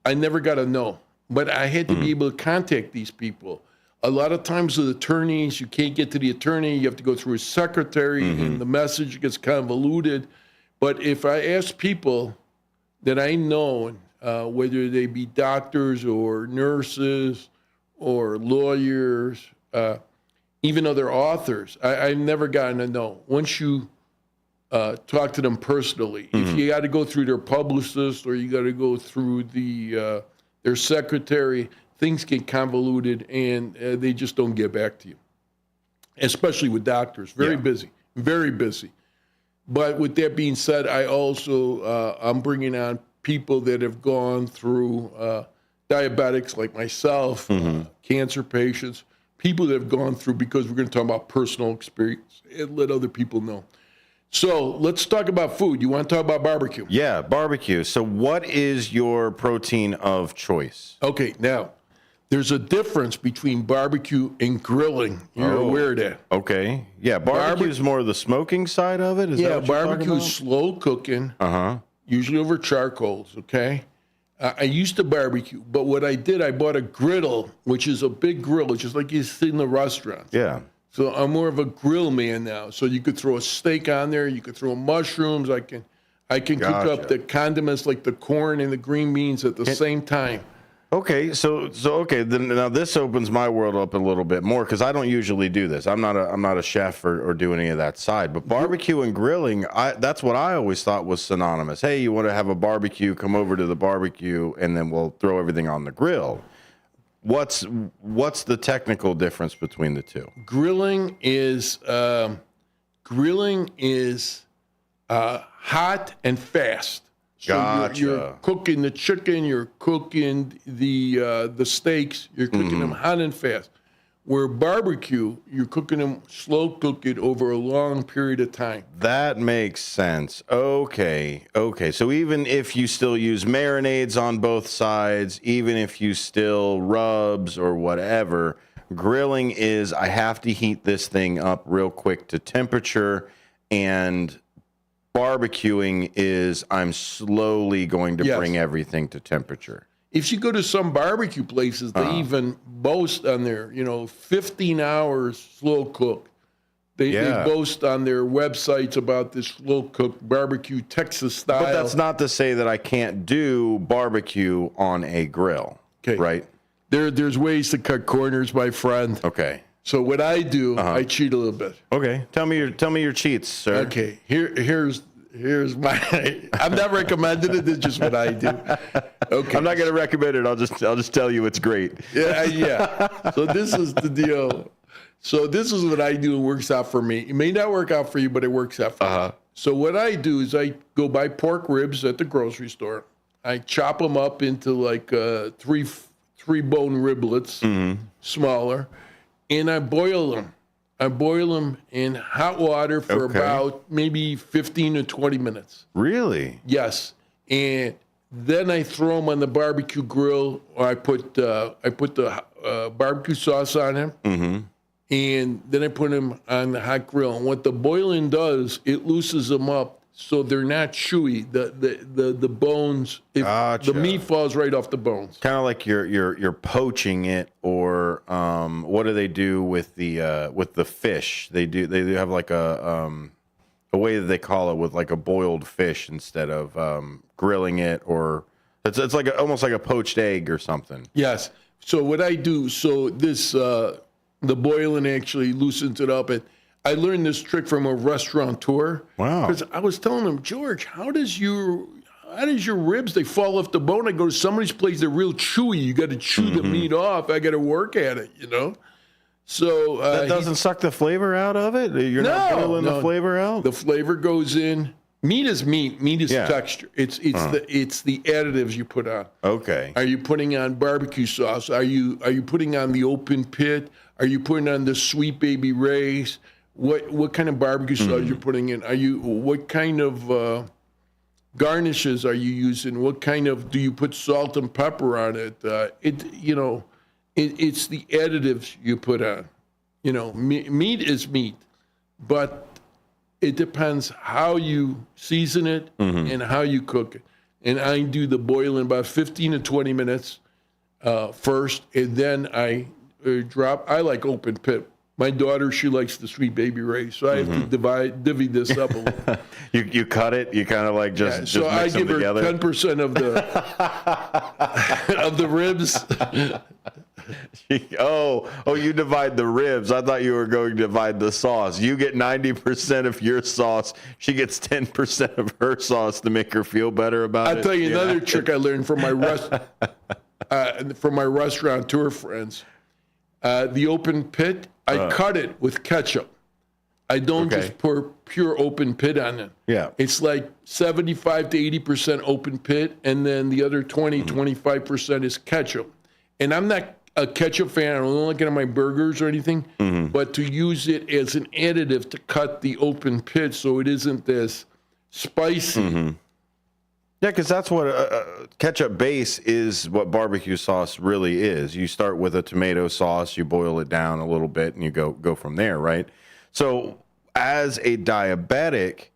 I never got a no, but I had to be able to contact these people. A lot of times with attorneys, you can't get to the attorney. You have to go through a secretary, and the message gets convoluted. But if I ask people that I know, whether they be doctors or nurses or lawyers, even other authors, I've never gotten a no. Once you talk to them personally, if you got to go through their publicist or you got to go through their secretary, things get convoluted and they just don't get back to you, especially with doctors. Very busy, very busy. But with that being said, I also, I'm bringing on people that have gone through diabetics like myself, cancer patients, people that have gone through, because we're going to talk about personal experience and let other people know. So let's talk about food. You want to talk about barbecue? Yeah, barbecue. So what is your protein of choice? Okay, now, there's a difference between barbecue and grilling. You're aware of that. Okay. Yeah, barbecue is more of the smoking side of it? Is that what you're barbecue is slow cooking. Usually over charcoals, okay? I used to barbecue, but what I did, I bought a griddle, which is a big grill, just like you see in the restaurants. Yeah. So I'm more of a grill man now. So you could throw a steak on there, you could throw mushrooms, I can cook up the condiments like the corn and the green beans at the same time. Okay, so then now this opens my world up a little bit more, because I don't usually do this. I'm not a chef or do any of that side. But barbecue and grilling, that's what I always thought was synonymous. Hey, you want to have a barbecue? Come over to the barbecue, and then we'll throw everything on the grill. What's the technical difference between the two? Grilling is hot and fast. So Gotcha. You're cooking the chicken, you're cooking the steaks, you're cooking them hot and fast. Where barbecue, you're cooking them, slow cook it over a long period of time. That makes sense. Okay. So even if you still use marinades on both sides, even if you still rubs or whatever, grilling is, I have to heat this thing up real quick to temperature, and barbecuing is I'm slowly going to bring everything to temperature. If you go to some barbecue places, they even boast on their, 15 hours slow cook. They boast on their websites about this slow cooked barbecue Texas style. But that's not to say that I can't do barbecue on a grill. Okay. Right? There's ways to cut corners, my friend. Okay. So what I do, I cheat a little bit. Okay. Tell me your cheats, sir. Okay. Here's my. I'm not recommending it. This is just what I do. Okay. I'm not going to recommend it. I'll just tell you it's great. Yeah. So this is the deal. So this is what I do and works out for me. It may not work out for you, but it works out for me. So what I do is I go buy pork ribs at the grocery store. I chop them up into like three bone riblets, smaller, and I boil them. I boil them in hot water for about maybe 15 to 20 minutes. Really? Yes. And then I throw them on the barbecue grill, or I put the barbecue sauce on them, and then I put them on the hot grill. And what the boiling does, it loosens them up so they're not chewy. The bones, the meat falls right off the bones. Kind of like you're poaching it, or what do they do with the fish? They do have like a way that they call it, with like a boiled fish instead of grilling it, or it's like almost like a poached egg or something. Yes. So what I do, this the boiling actually loosens it up. And I learned this trick from a restaurateur. Wow. Because I was telling him, George, how does your ribs, they fall off the bone? I go to somebody's place, they're real chewy. You got to chew the meat off. I got to work at it, So that doesn't suck the flavor out of it? You're not boiling the flavor out? The flavor goes in. Meat is meat. Meat is texture. It's the additives you put on. Okay. Are you putting on barbecue sauce? Are you putting on the open pit? Are you putting on the Sweet Baby Ray's? What kind of barbecue sauce you're putting in? What kind of garnishes are you using? What kind of, do you put salt and pepper on it? It's the additives you put on. Meat is meat, but it depends how you season it and how you cook it. And I do the boiling about 15 to 20 minutes first, and then I I like open pit. My daughter, she likes the Sweet Baby Ray's, so I have to divvy this up a little. You cut it. You kind of like just so mix I them give together. her 10% of the ribs. You divide the ribs. I thought you were going to divide the sauce. You get 90% of your sauce. She gets 10% of her sauce to make her feel better about it. I'll tell you another trick I learned from my restaurateur friends. The open pit, I cut it with ketchup. I don't just pour pure open pit on it. Yeah. It's like 75 to 80% open pit, and then the other 25% is ketchup. And I'm not a ketchup fan. I don't like it on my burgers or anything, but to use it as an additive to cut the open pit so it isn't this spicy. Yeah, because that's what ketchup base is, what barbecue sauce really is. You start with a tomato sauce, you boil it down a little bit, and you go from there, right? So as a diabetic,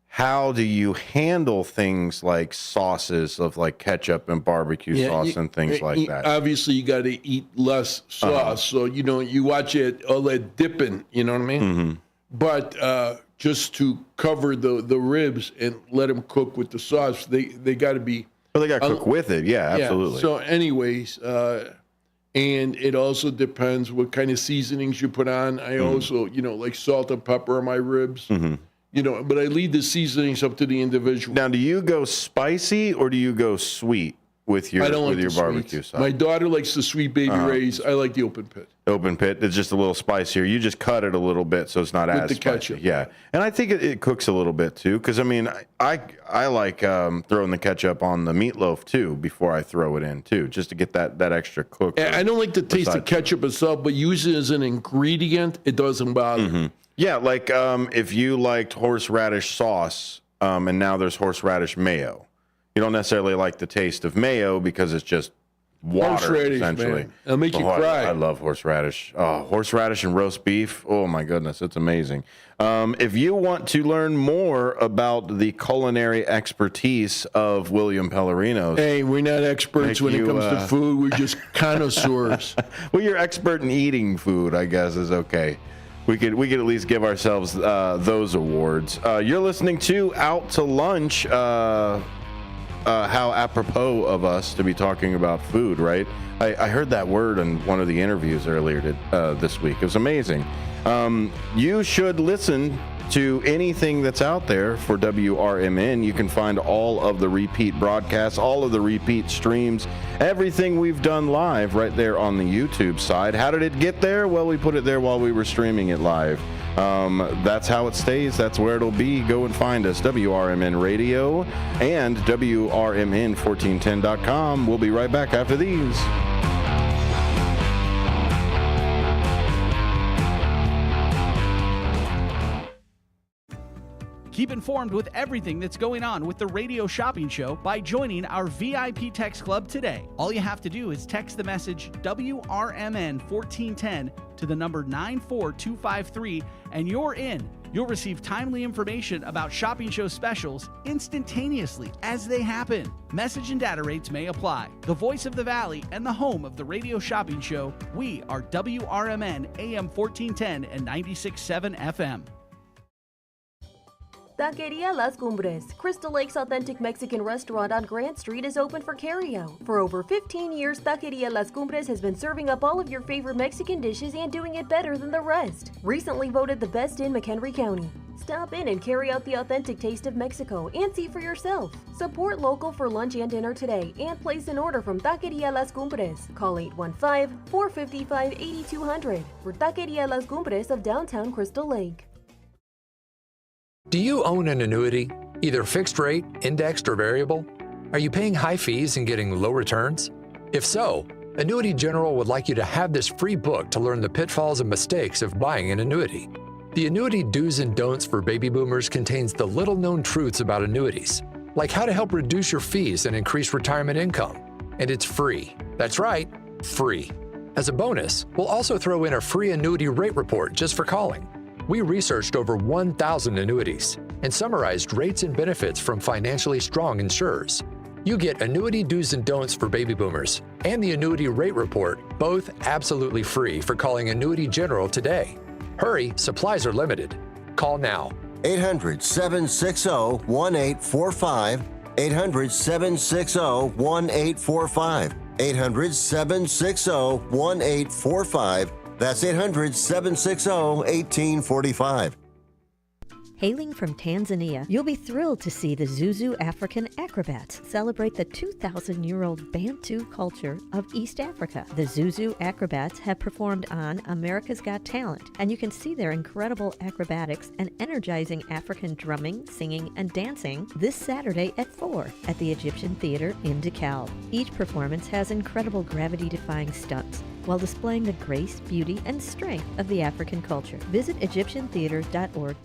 how do you handle things like sauces of like ketchup and barbecue sauce and things like that? Obviously, you got to eat less sauce. So, you watch it, all that dipping, you know what I mean? But just to cover the ribs and let them cook with the sauce, they got to be... Well, they got to cook with it. Yeah, absolutely. Yeah. So anyways, and it also depends what kind of seasonings you put on. I also, like salt and pepper on my ribs. But I leave the seasonings up to the individual. Now, do you go spicy or do you go sweet with your barbecue sauce? My daughter likes the Sweet Baby Ray's. I like the open pit. Open pit, it's just a little spicier. You just cut it a little bit so it's not as spicy. Ketchup. Yeah, and I think it cooks a little bit too. Because I like throwing the ketchup on the meatloaf too before I throw it in too, just to get that extra cook. I don't like the taste of ketchup itself, but use it as an ingredient, it doesn't bother. Yeah, like if you liked horseradish sauce, and now there's horseradish mayo. You don't necessarily like the taste of mayo because it's just water, essentially. Man. It'll make you cry. I love horseradish. Oh, horseradish and roast beef. Oh, my goodness. It's amazing. If you want to learn more about the culinary expertise of William Pellerino's. Hey, we're not experts when it comes to food. We're just connoisseurs. Well, you're expert in eating food, I guess, is okay. We could at least give ourselves those awards. You're listening to Out to Lunch. How apropos of us to be talking about food, right? I heard that word in one of the interviews earlier this week. It was amazing. You should listen to anything that's out there for WRMN. You can find all of the repeat broadcasts, all of the repeat streams, everything we've done live right there on the YouTube side. How did it get there? Well, we put it there while we were streaming it live. That's how it stays. That's where it'll be. Go and find us, WRMN Radio and WRMN1410.com. We'll be right back after these. Keep informed with everything that's going on with the Radio Shopping Show by joining our VIP Text Club today. All you have to do is text the message WRMN 1410 to the number 94253 and you're in. You'll receive timely information about shopping show specials instantaneously as they happen. Message and data rates may apply. The voice of the Valley and the home of the Radio Shopping Show, we are WRMN AM 1410 and 96.7 FM. Taqueria Las Cumbres, Crystal Lake's authentic Mexican restaurant on Grant Street, is open for carryout. For over 15 years, Taqueria Las Cumbres has been serving up all of your favorite Mexican dishes and doing it better than the rest. Recently voted the best in McHenry County. Stop in and carry out the authentic taste of Mexico and see for yourself. Support local for lunch and dinner today and place an order from Taqueria Las Cumbres. Call 815-455-8200 for Taqueria Las Cumbres of downtown Crystal Lake. Do you own an annuity, either fixed rate, indexed, or variable? Are you paying high fees and getting low returns? If so, Annuity General would like you to have this free book to learn the pitfalls and mistakes of buying an annuity. The Annuity Do's and Don'ts for Baby Boomers contains the little-known truths about annuities, like how to help reduce your fees and increase retirement income. And it's free. That's right, free. As a bonus, we'll also throw in a free annuity rate report just for calling. We researched over 1,000 annuities and summarized rates and benefits from financially strong insurers. You get Annuity Do's and Don'ts for Baby Boomers and the Annuity Rate Report, both absolutely free for calling Annuity General today. Hurry, supplies are limited. Call now. 800-760-1845. 800-760-1845. 800-760-1845. That's 800-760-1845. Hailing from Tanzania, you'll be thrilled to see the Zuzu African acrobats celebrate the 2,000-year-old Bantu culture of East Africa. The Zuzu acrobats have performed on America's Got Talent, and you can see their incredible acrobatics and energizing African drumming, singing, and dancing this Saturday at 4 at the Egyptian Theater in DeKalb. Each performance has incredible gravity-defying stunts while displaying the grace, beauty, and strength of the African culture. Visit EgyptianTheater.org.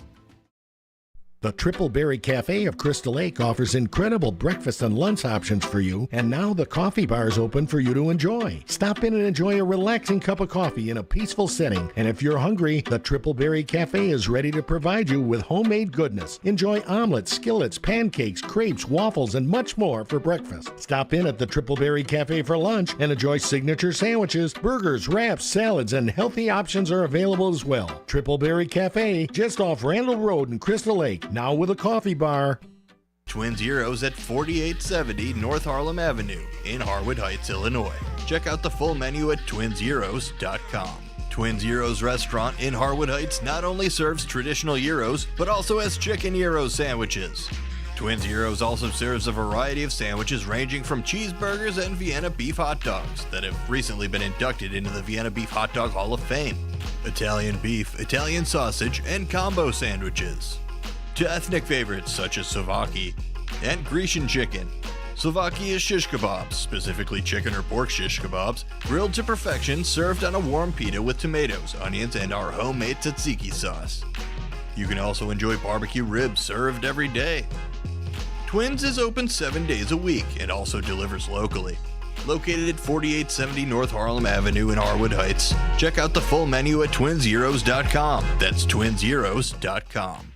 The Triple Berry Cafe of Crystal Lake offers incredible breakfast and lunch options for you, and now the coffee bar is open for you to enjoy. Stop in and enjoy a relaxing cup of coffee in a peaceful setting, and if you're hungry, the Triple Berry Cafe is ready to provide you with homemade goodness. Enjoy omelets, skillets, pancakes, crepes, waffles, and much more for breakfast. Stop in at the Triple Berry Cafe for lunch and enjoy signature sandwiches, burgers, wraps, salads, and healthy options are available as well. Triple Berry Cafe, just off Randall Road in Crystal Lake. Now with a coffee bar. Twin Zeros at 4870 North Harlem Avenue in Harwood Heights, Illinois. Check out the full menu at twinzeros.com. Twin Zeros Restaurant in Harwood Heights not only serves traditional gyros, but also has chicken gyro sandwiches. Twin Zeros also serves a variety of sandwiches ranging from cheeseburgers and Vienna beef hot dogs that have recently been inducted into the Vienna Beef Hot Dog Hall of Fame. Italian beef, Italian sausage, and combo sandwiches. To ethnic favorites such as Slovaki and Grecian chicken. Slovaki is shish kebabs, specifically chicken or pork shish kebabs, grilled to perfection, served on a warm pita with tomatoes, onions, and our homemade tzatziki sauce. You can also enjoy barbecue ribs served every day. Twins is open 7 days a week and also delivers locally. Located at 4870 North Harlem Avenue in Harwood Heights. Check out the full menu at twinzeros.com. That's twinzeros.com.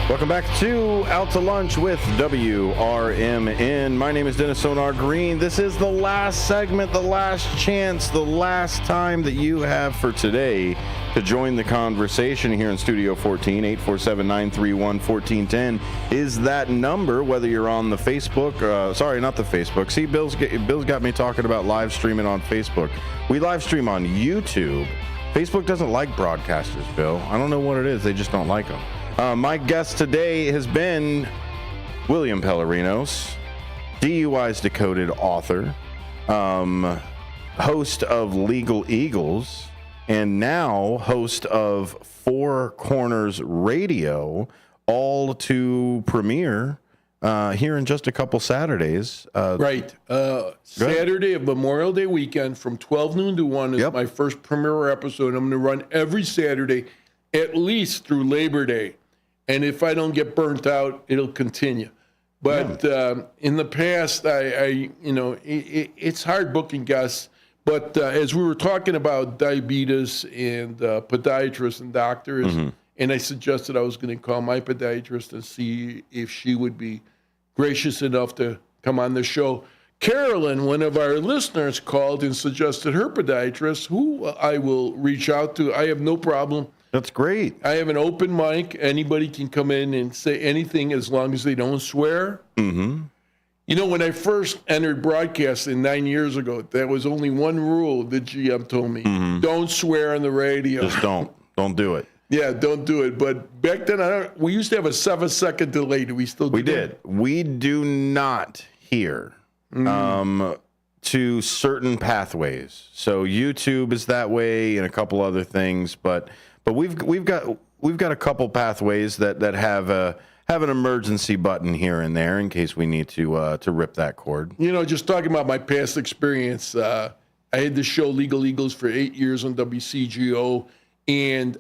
Welcome back to Out to Lunch with WRMN. My name is Dennis Sonar Green. This is the last segment, the last chance, the last time that you have for today to join the conversation here in Studio 14. 847-931-1410 is that number, whether you're on the Facebook. Sorry, not the Facebook. See, Bill's got me talking about live streaming on Facebook. We live stream on YouTube. Facebook doesn't like broadcasters, Bill. I don't know what it is. They just don't like them. My guest today has been William Pellerinos, DUI's Decoded author, host of Legal Eagles, and now host of Four Corners Radio, all to premiere here in just a couple Saturdays. Right. Saturday of Memorial Day weekend from 12 noon to 1 is my first premiere episode. I'm going to run every Saturday, at least through Labor Day. And if I don't get burnt out, it'll continue. But in the past, it's hard booking guests. But as we were talking about diabetes and podiatrists and doctors, and I suggested I was going to call my podiatrist and see if she would be gracious enough to come on the show. Carolyn, one of our listeners, called and suggested her podiatrist, who I will reach out to. I have no problem. That's great. I have an open mic. Anybody can come in and say anything as long as they don't swear. Mm-hmm. You know, when I first entered broadcasting 9 years ago, there was only one rule the GM told me. Don't swear on the radio. Just don't. Don't do it. Yeah, don't do it. But back then, we used to have a 7-second delay. Do we still do We did. We do not hear to certain pathways. So YouTube is that way and a couple other things, but we've got a couple pathways that have an emergency button here and there in case we need to rip that cord. You know, just talking about my past experience, I had the show Legal Eagles for 8 years on WCGO, and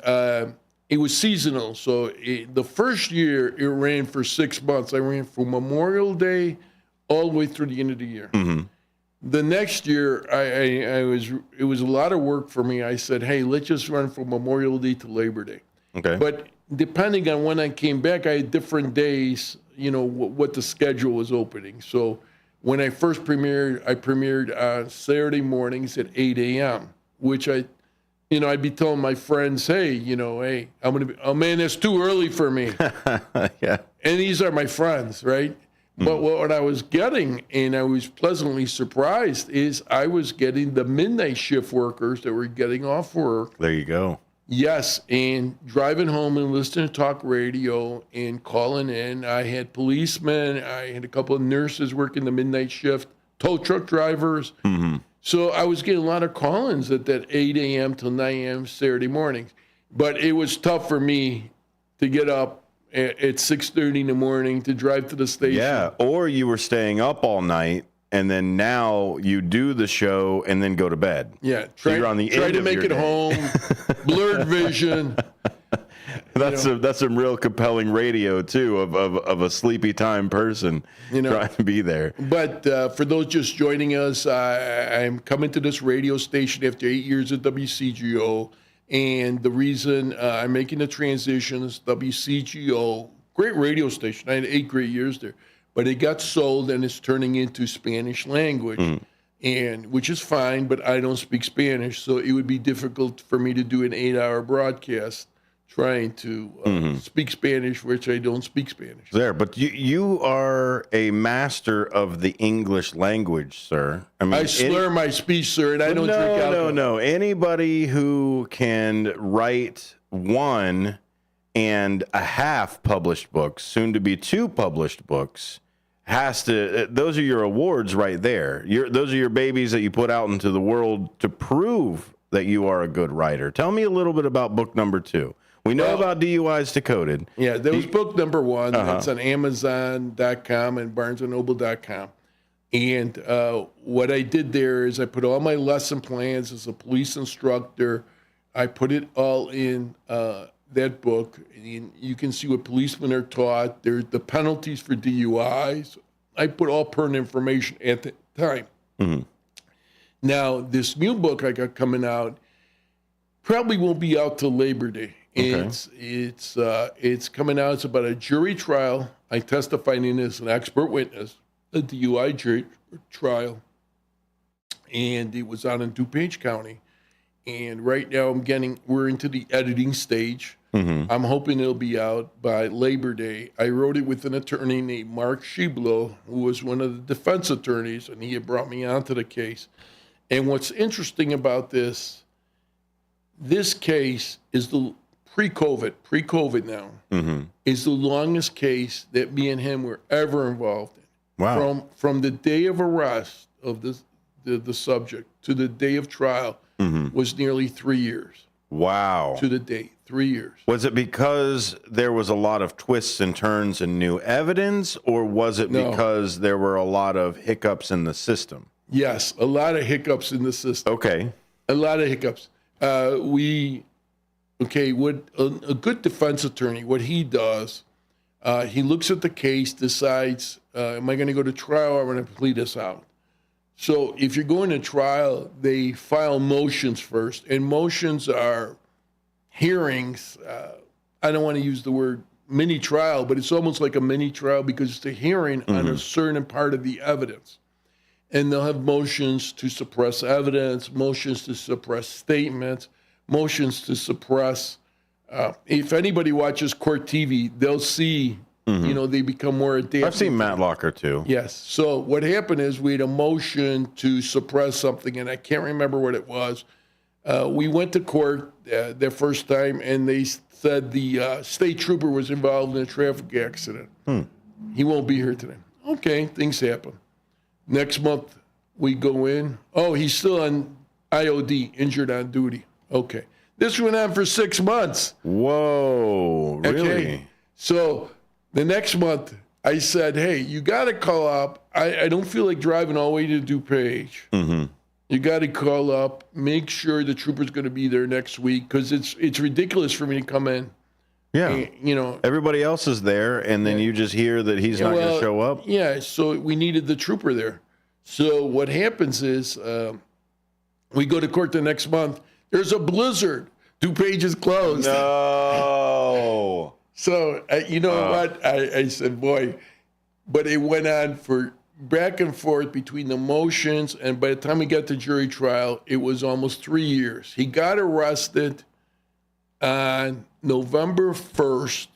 it was seasonal. So the first year it ran for 6 months. I ran from Memorial Day all the way through the end of the year. The next year, it was a lot of work for me. I said, hey, let's just run from Memorial Day to Labor Day. Okay. But depending on when I came back, I had different days, you know, what the schedule was opening. So when I first premiered, I premiered on Saturday mornings at 8 a.m., which I'd be telling my friends, hey, man, that's too early for me. Yeah. And these are my friends, right? But what I was getting, and I was pleasantly surprised, is I was getting the midnight shift workers that were getting off work. There you go. Yes, and driving home and listening to talk radio and calling in. I had policemen. I had a couple of nurses working the midnight shift, tow truck drivers. So I was getting a lot of call-ins at that 8 a.m. till 9 a.m. Saturday mornings. But it was tough for me to get up at 6:30 in the morning to drive to the station. Yeah, or you were staying up all night, and then now you do the show and then go to bed. Yeah, so you're on the try end to of make your it day. home, blurred vision. That's some real compelling radio too of a sleepy time person trying to be there. But for those just joining us, I'm coming to this radio station after 8 years at WCGO. And the reason I'm making the transition is WCGO, great radio station. I had 8 great years there. But it got sold and it's turning into Spanish language, and which is fine, but I don't speak Spanish. So it would be difficult for me to do an 8-hour broadcast trying to speak Spanish, which I don't speak Spanish. There, but you are a master of the English language, sir. I slur my speech, sir, and I don't drink alcohol. No. Anybody who can write 1.5 published books, soon to be 2 published books, has to. Those are your awards right there. Those are your babies that you put out into the world to prove that you are a good writer. Tell me a little bit about book number 2. We know about DUI's Decoded. Yeah, that was book number 1. That's on Amazon.com and BarnesandNoble.com. And what I did there is I put all my lesson plans as a police instructor. I put it all in that book. And you can see what policemen are taught. There's the penalties for DUIs. I put all pertinent information at the time. Now, this new book I got coming out probably won't be out till Labor Day. It's coming out. It's about a jury trial. I testified in as an expert witness, a DUI jury trial, and it was out in DuPage County. And right now we're into the editing stage. I'm hoping it'll be out by Labor Day. I wrote it with an attorney named Mark Shiblo, who was one of the defense attorneys, and he had brought me onto the case. And what's interesting about this case is the pre-COVID now, is the longest case that me and him were ever involved in. Wow. From the day of arrest of the subject to the day of trial was nearly 3 years. Wow. To the date, 3 years. Was it because there was a lot of twists and turns and new evidence, or was it because there were a lot of hiccups in the system? Yes, a lot of hiccups in the system. Okay. A lot of hiccups. What a good defense attorney, what he does, he looks at the case, decides, am I going to go to trial or am I going to plead this out? So if you're going to trial, they file motions first, and motions are hearings. I don't want to use the word mini trial, but it's almost like a mini trial because it's a hearing on a certain part of the evidence. And they'll have motions to suppress evidence, motions to suppress statements, motions to suppress. If anybody watches court TV, they'll see, they become more adaptive. I've seen Matt Locker too. Yes. So what happened is we had a motion to suppress something, and I can't remember what it was. We went to court their first time, and they said the state trooper was involved in a traffic accident. He won't be here today. Okay, things happen. Next month, we go in. Oh, he's still on IOD, injured on duty. Okay. This went on for 6 months. Whoa, really? Okay. So the next month, I said, hey, you got to call up. I don't feel like driving all the way to DuPage. You got to call up, make sure the trooper's going to be there next week, because it's ridiculous for me to come in. Yeah. And, everybody else is there, and then you just hear that he's not going to show up. Yeah, so we needed the trooper there. So what happens is we go to court the next month. There's a blizzard. DuPage is closed. No. So you know what? I said, boy, but it went on for back and forth between the motions, and by the time we got to jury trial, it was almost 3 years. He got arrested on November 1st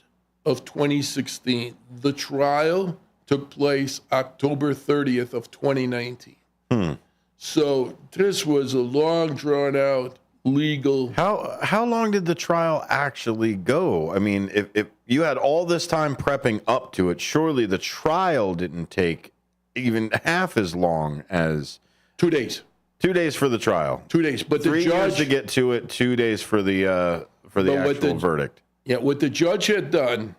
of 2016. The trial took place October 30th of 2019. So this was a long, drawn-out legal. How long did the trial actually go? I mean, if you had all this time prepping up to it, surely the trial didn't take even half as long as 2 days. 2 days for the trial. 2 days, but 3 the judge years to get to it. 2 days for the actual verdict. Yeah, what the judge had done,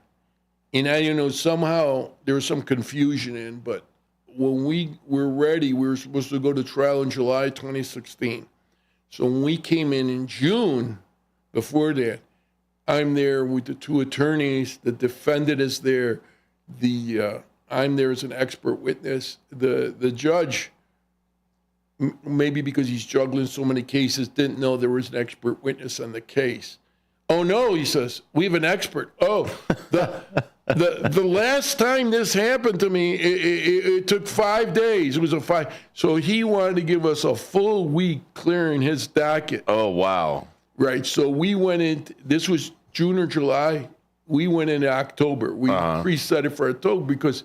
and somehow there was some confusion in, but when we were ready, we were supposed to go to trial in July 2016. So when we came in June, before that, I'm there with the two attorneys. The defendant is there. I'm there as an expert witness. The judge, maybe because he's juggling so many cases, didn't know there was an expert witness on the case. Oh no, he says, we have an expert. Oh, the last time this happened to me, it took 5 days. It was so he wanted to give us a full week clearing his docket. Oh, wow. Right. So we went in, this was June or July. We went in October. We preset it for October because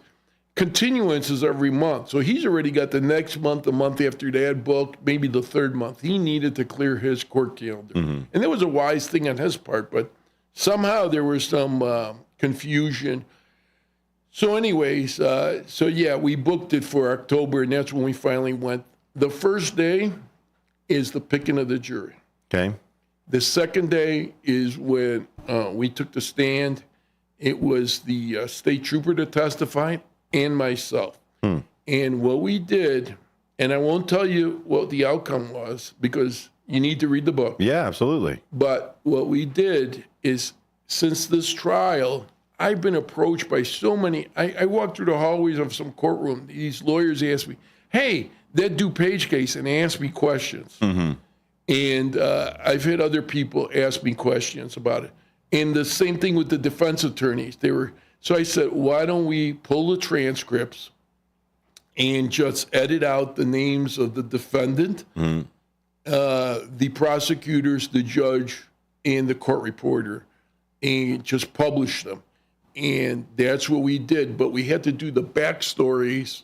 continuance is every month. So he's already got the next month, the month after that booked, maybe the third month. He needed to clear his court calendar. And that was a wise thing on his part, but somehow there was some confusion. So anyways, we booked it for October, and that's when we finally went. The first day is the picking of the jury. Okay. The second day is when we took the stand. It was the state trooper that testified and myself. And what we did, and I won't tell you what the outcome was because you need to read the book. Yeah, absolutely. But what we did is, since this trial, I've been approached by so many. I walked through the hallways of some courtroom. These lawyers asked me, hey, that DuPage case, and they asked me questions. And I've had other people ask me questions about it. And the same thing with the defense attorneys. So I said, why don't we pull the transcripts and just edit out the names of the defendant, the prosecutors, the judge, and the court reporter, and just publish them. And that's what we did. But we had to do the backstories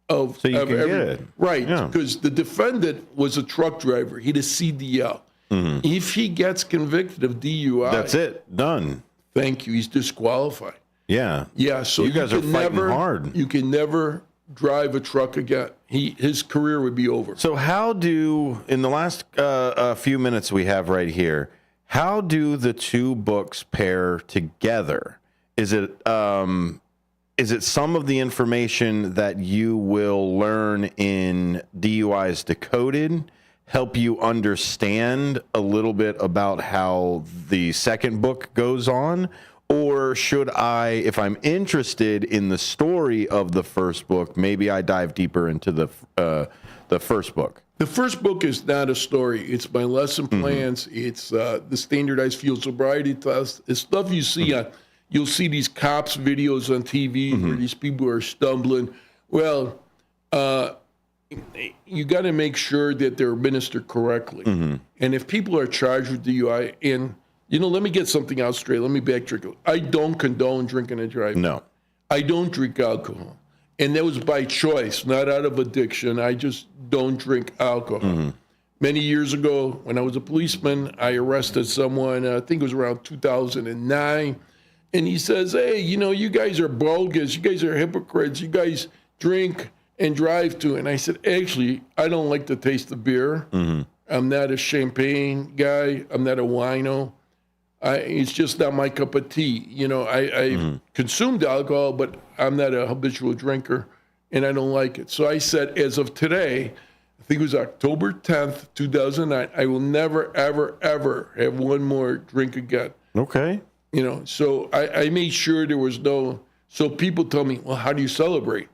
of So you can get it. Right, Yeah. because the defendant was a truck driver. He had a CDL. If he gets convicted of DUI, That's it. Done. Thank you. He's disqualified. Yeah. Yeah, so you guys are can fighting never, hard. You can never drive a truck again. His career would be over. So how do, in the last few minutes we have right here, how do the two books pair together? Is it some of the information that you will learn in DUIs Decoded help you understand a little bit about how the second book goes on? Or should I, if I'm interested in the story of the first book, maybe I dive deeper into the first book? The first book is not a story. It's my lesson plans. It's the standardized field sobriety test. It's stuff you see on, you'll see these cops videos on TV where these people are stumbling. Well, you got to make sure that they're administered correctly. And if people are charged with DUI, and, let me get something out straight. Let me backtrack. I don't condone drinking and driving. No. I don't drink alcohol. And that was by choice, not out of addiction. I just don't drink alcohol. Many years ago, when I was a policeman, I arrested someone, I think it was around 2009. And he says, hey, you guys are bogus. You guys are hypocrites. You guys drink and drive too. And I said, actually, I don't like the taste of beer. I'm not a champagne guy. I'm not a wino. It's just not my cup of tea. I consumed alcohol, but I'm not a habitual drinker, and I don't like it. So I said, as of today, I think it was October 10th, 2009, I will never, ever, ever have one more drink again. Okay. So I made sure there was no, so people tell me, well, how do you celebrate?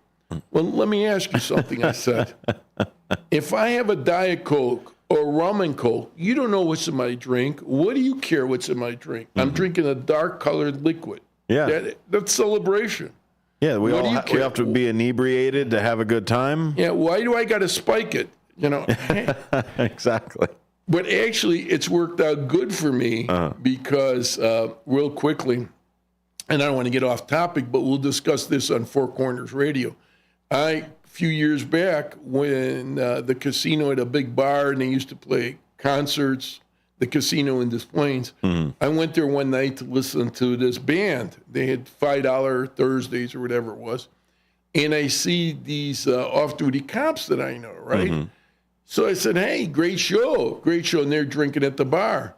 Well, let me ask you something, I said. If I have a Diet Coke or rum and Coke, you don't know what's in my drink. What do you care what's in my drink? I'm drinking a dark-colored liquid. Yeah. That's celebration. Yeah, we What do all you we have to be inebriated to have a good time. Yeah, why do I got to spike it? Exactly. But actually, it's worked out good for me because, real quickly, and I don't want to get off topic, but we'll discuss this on Four Corners Radio. A few years back, when the casino had a big bar and they used to play concerts, the casino in Des Plaines, I went there one night to listen to this band. They had $5 Thursdays or whatever it was. And I see these off-duty cops that I know, right? So I said, hey, great show. And they're drinking at the bar.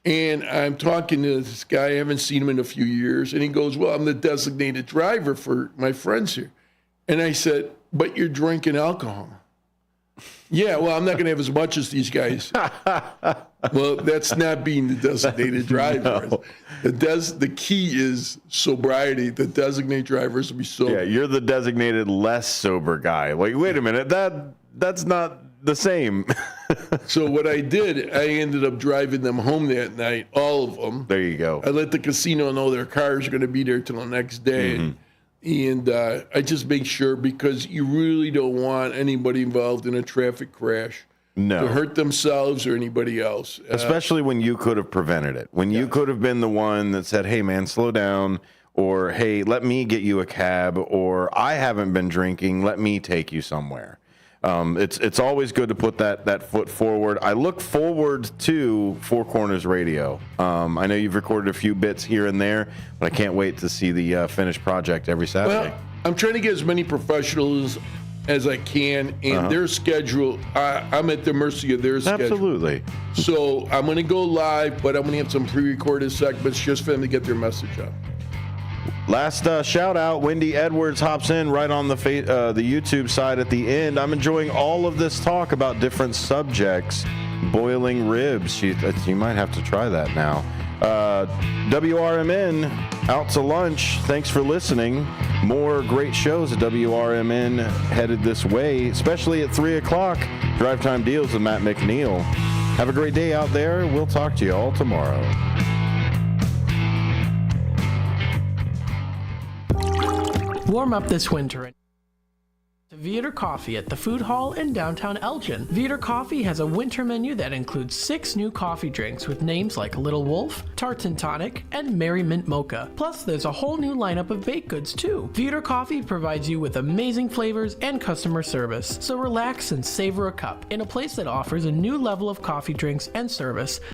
And I'm talking to this guy. I haven't seen him in a few years. And he goes, well, I'm the designated driver for my friends here. And I said, but you're drinking alcohol. Yeah, well, I'm not going to have as much as these guys. Well, that's not being the designated driver. No. The key is sobriety. The designated drivers will be sober. Yeah, you're the designated less sober guy. Like, wait a minute, that's not the same. So what I did, I ended up driving them home that night, all of them. There you go. I let the casino know their cars are going to be there till the next day. And I just make sure, because you really don't want anybody involved in a traffic crash to hurt themselves or anybody else. Especially when you could have prevented it. When you could have been the one that said, hey, man, slow down. Or, hey, let me get you a cab. Or, I haven't been drinking. Let me take you somewhere. It's always good to put that foot forward. I look forward to Four Corners Radio. I know you've recorded a few bits here and there, but I can't wait to see the finished project every Saturday. Well, I'm trying to get as many professionals as I can, and their schedule, I'm at the mercy of their schedule. Absolutely. So I'm going to go live, but I'm going to have some pre-recorded segments just for them to get their message out. Last shout out, Wendy Edwards hops in right on the YouTube side at the end. I'm enjoying all of this talk about different subjects. Boiling ribs. You might have to try that now. WRMN out to lunch. Thanks for listening. More great shows at WRMN headed this way, especially at 3 o'clock. Drive Time Deals with Matt McNeil. Have a great day out there. We'll talk to you all tomorrow. Warm up this winter to Viator Coffee at the Food Hall in downtown Elgin. Viator Coffee has a winter menu that includes 6 new coffee drinks with names like Little Wolf, Tarts and Tonic, and Merry Mint Mocha. Plus, there's a whole new lineup of baked goods too. Viator Coffee provides you with amazing flavors and customer service, so relax and savor a cup in a place that offers a new level of coffee drinks and service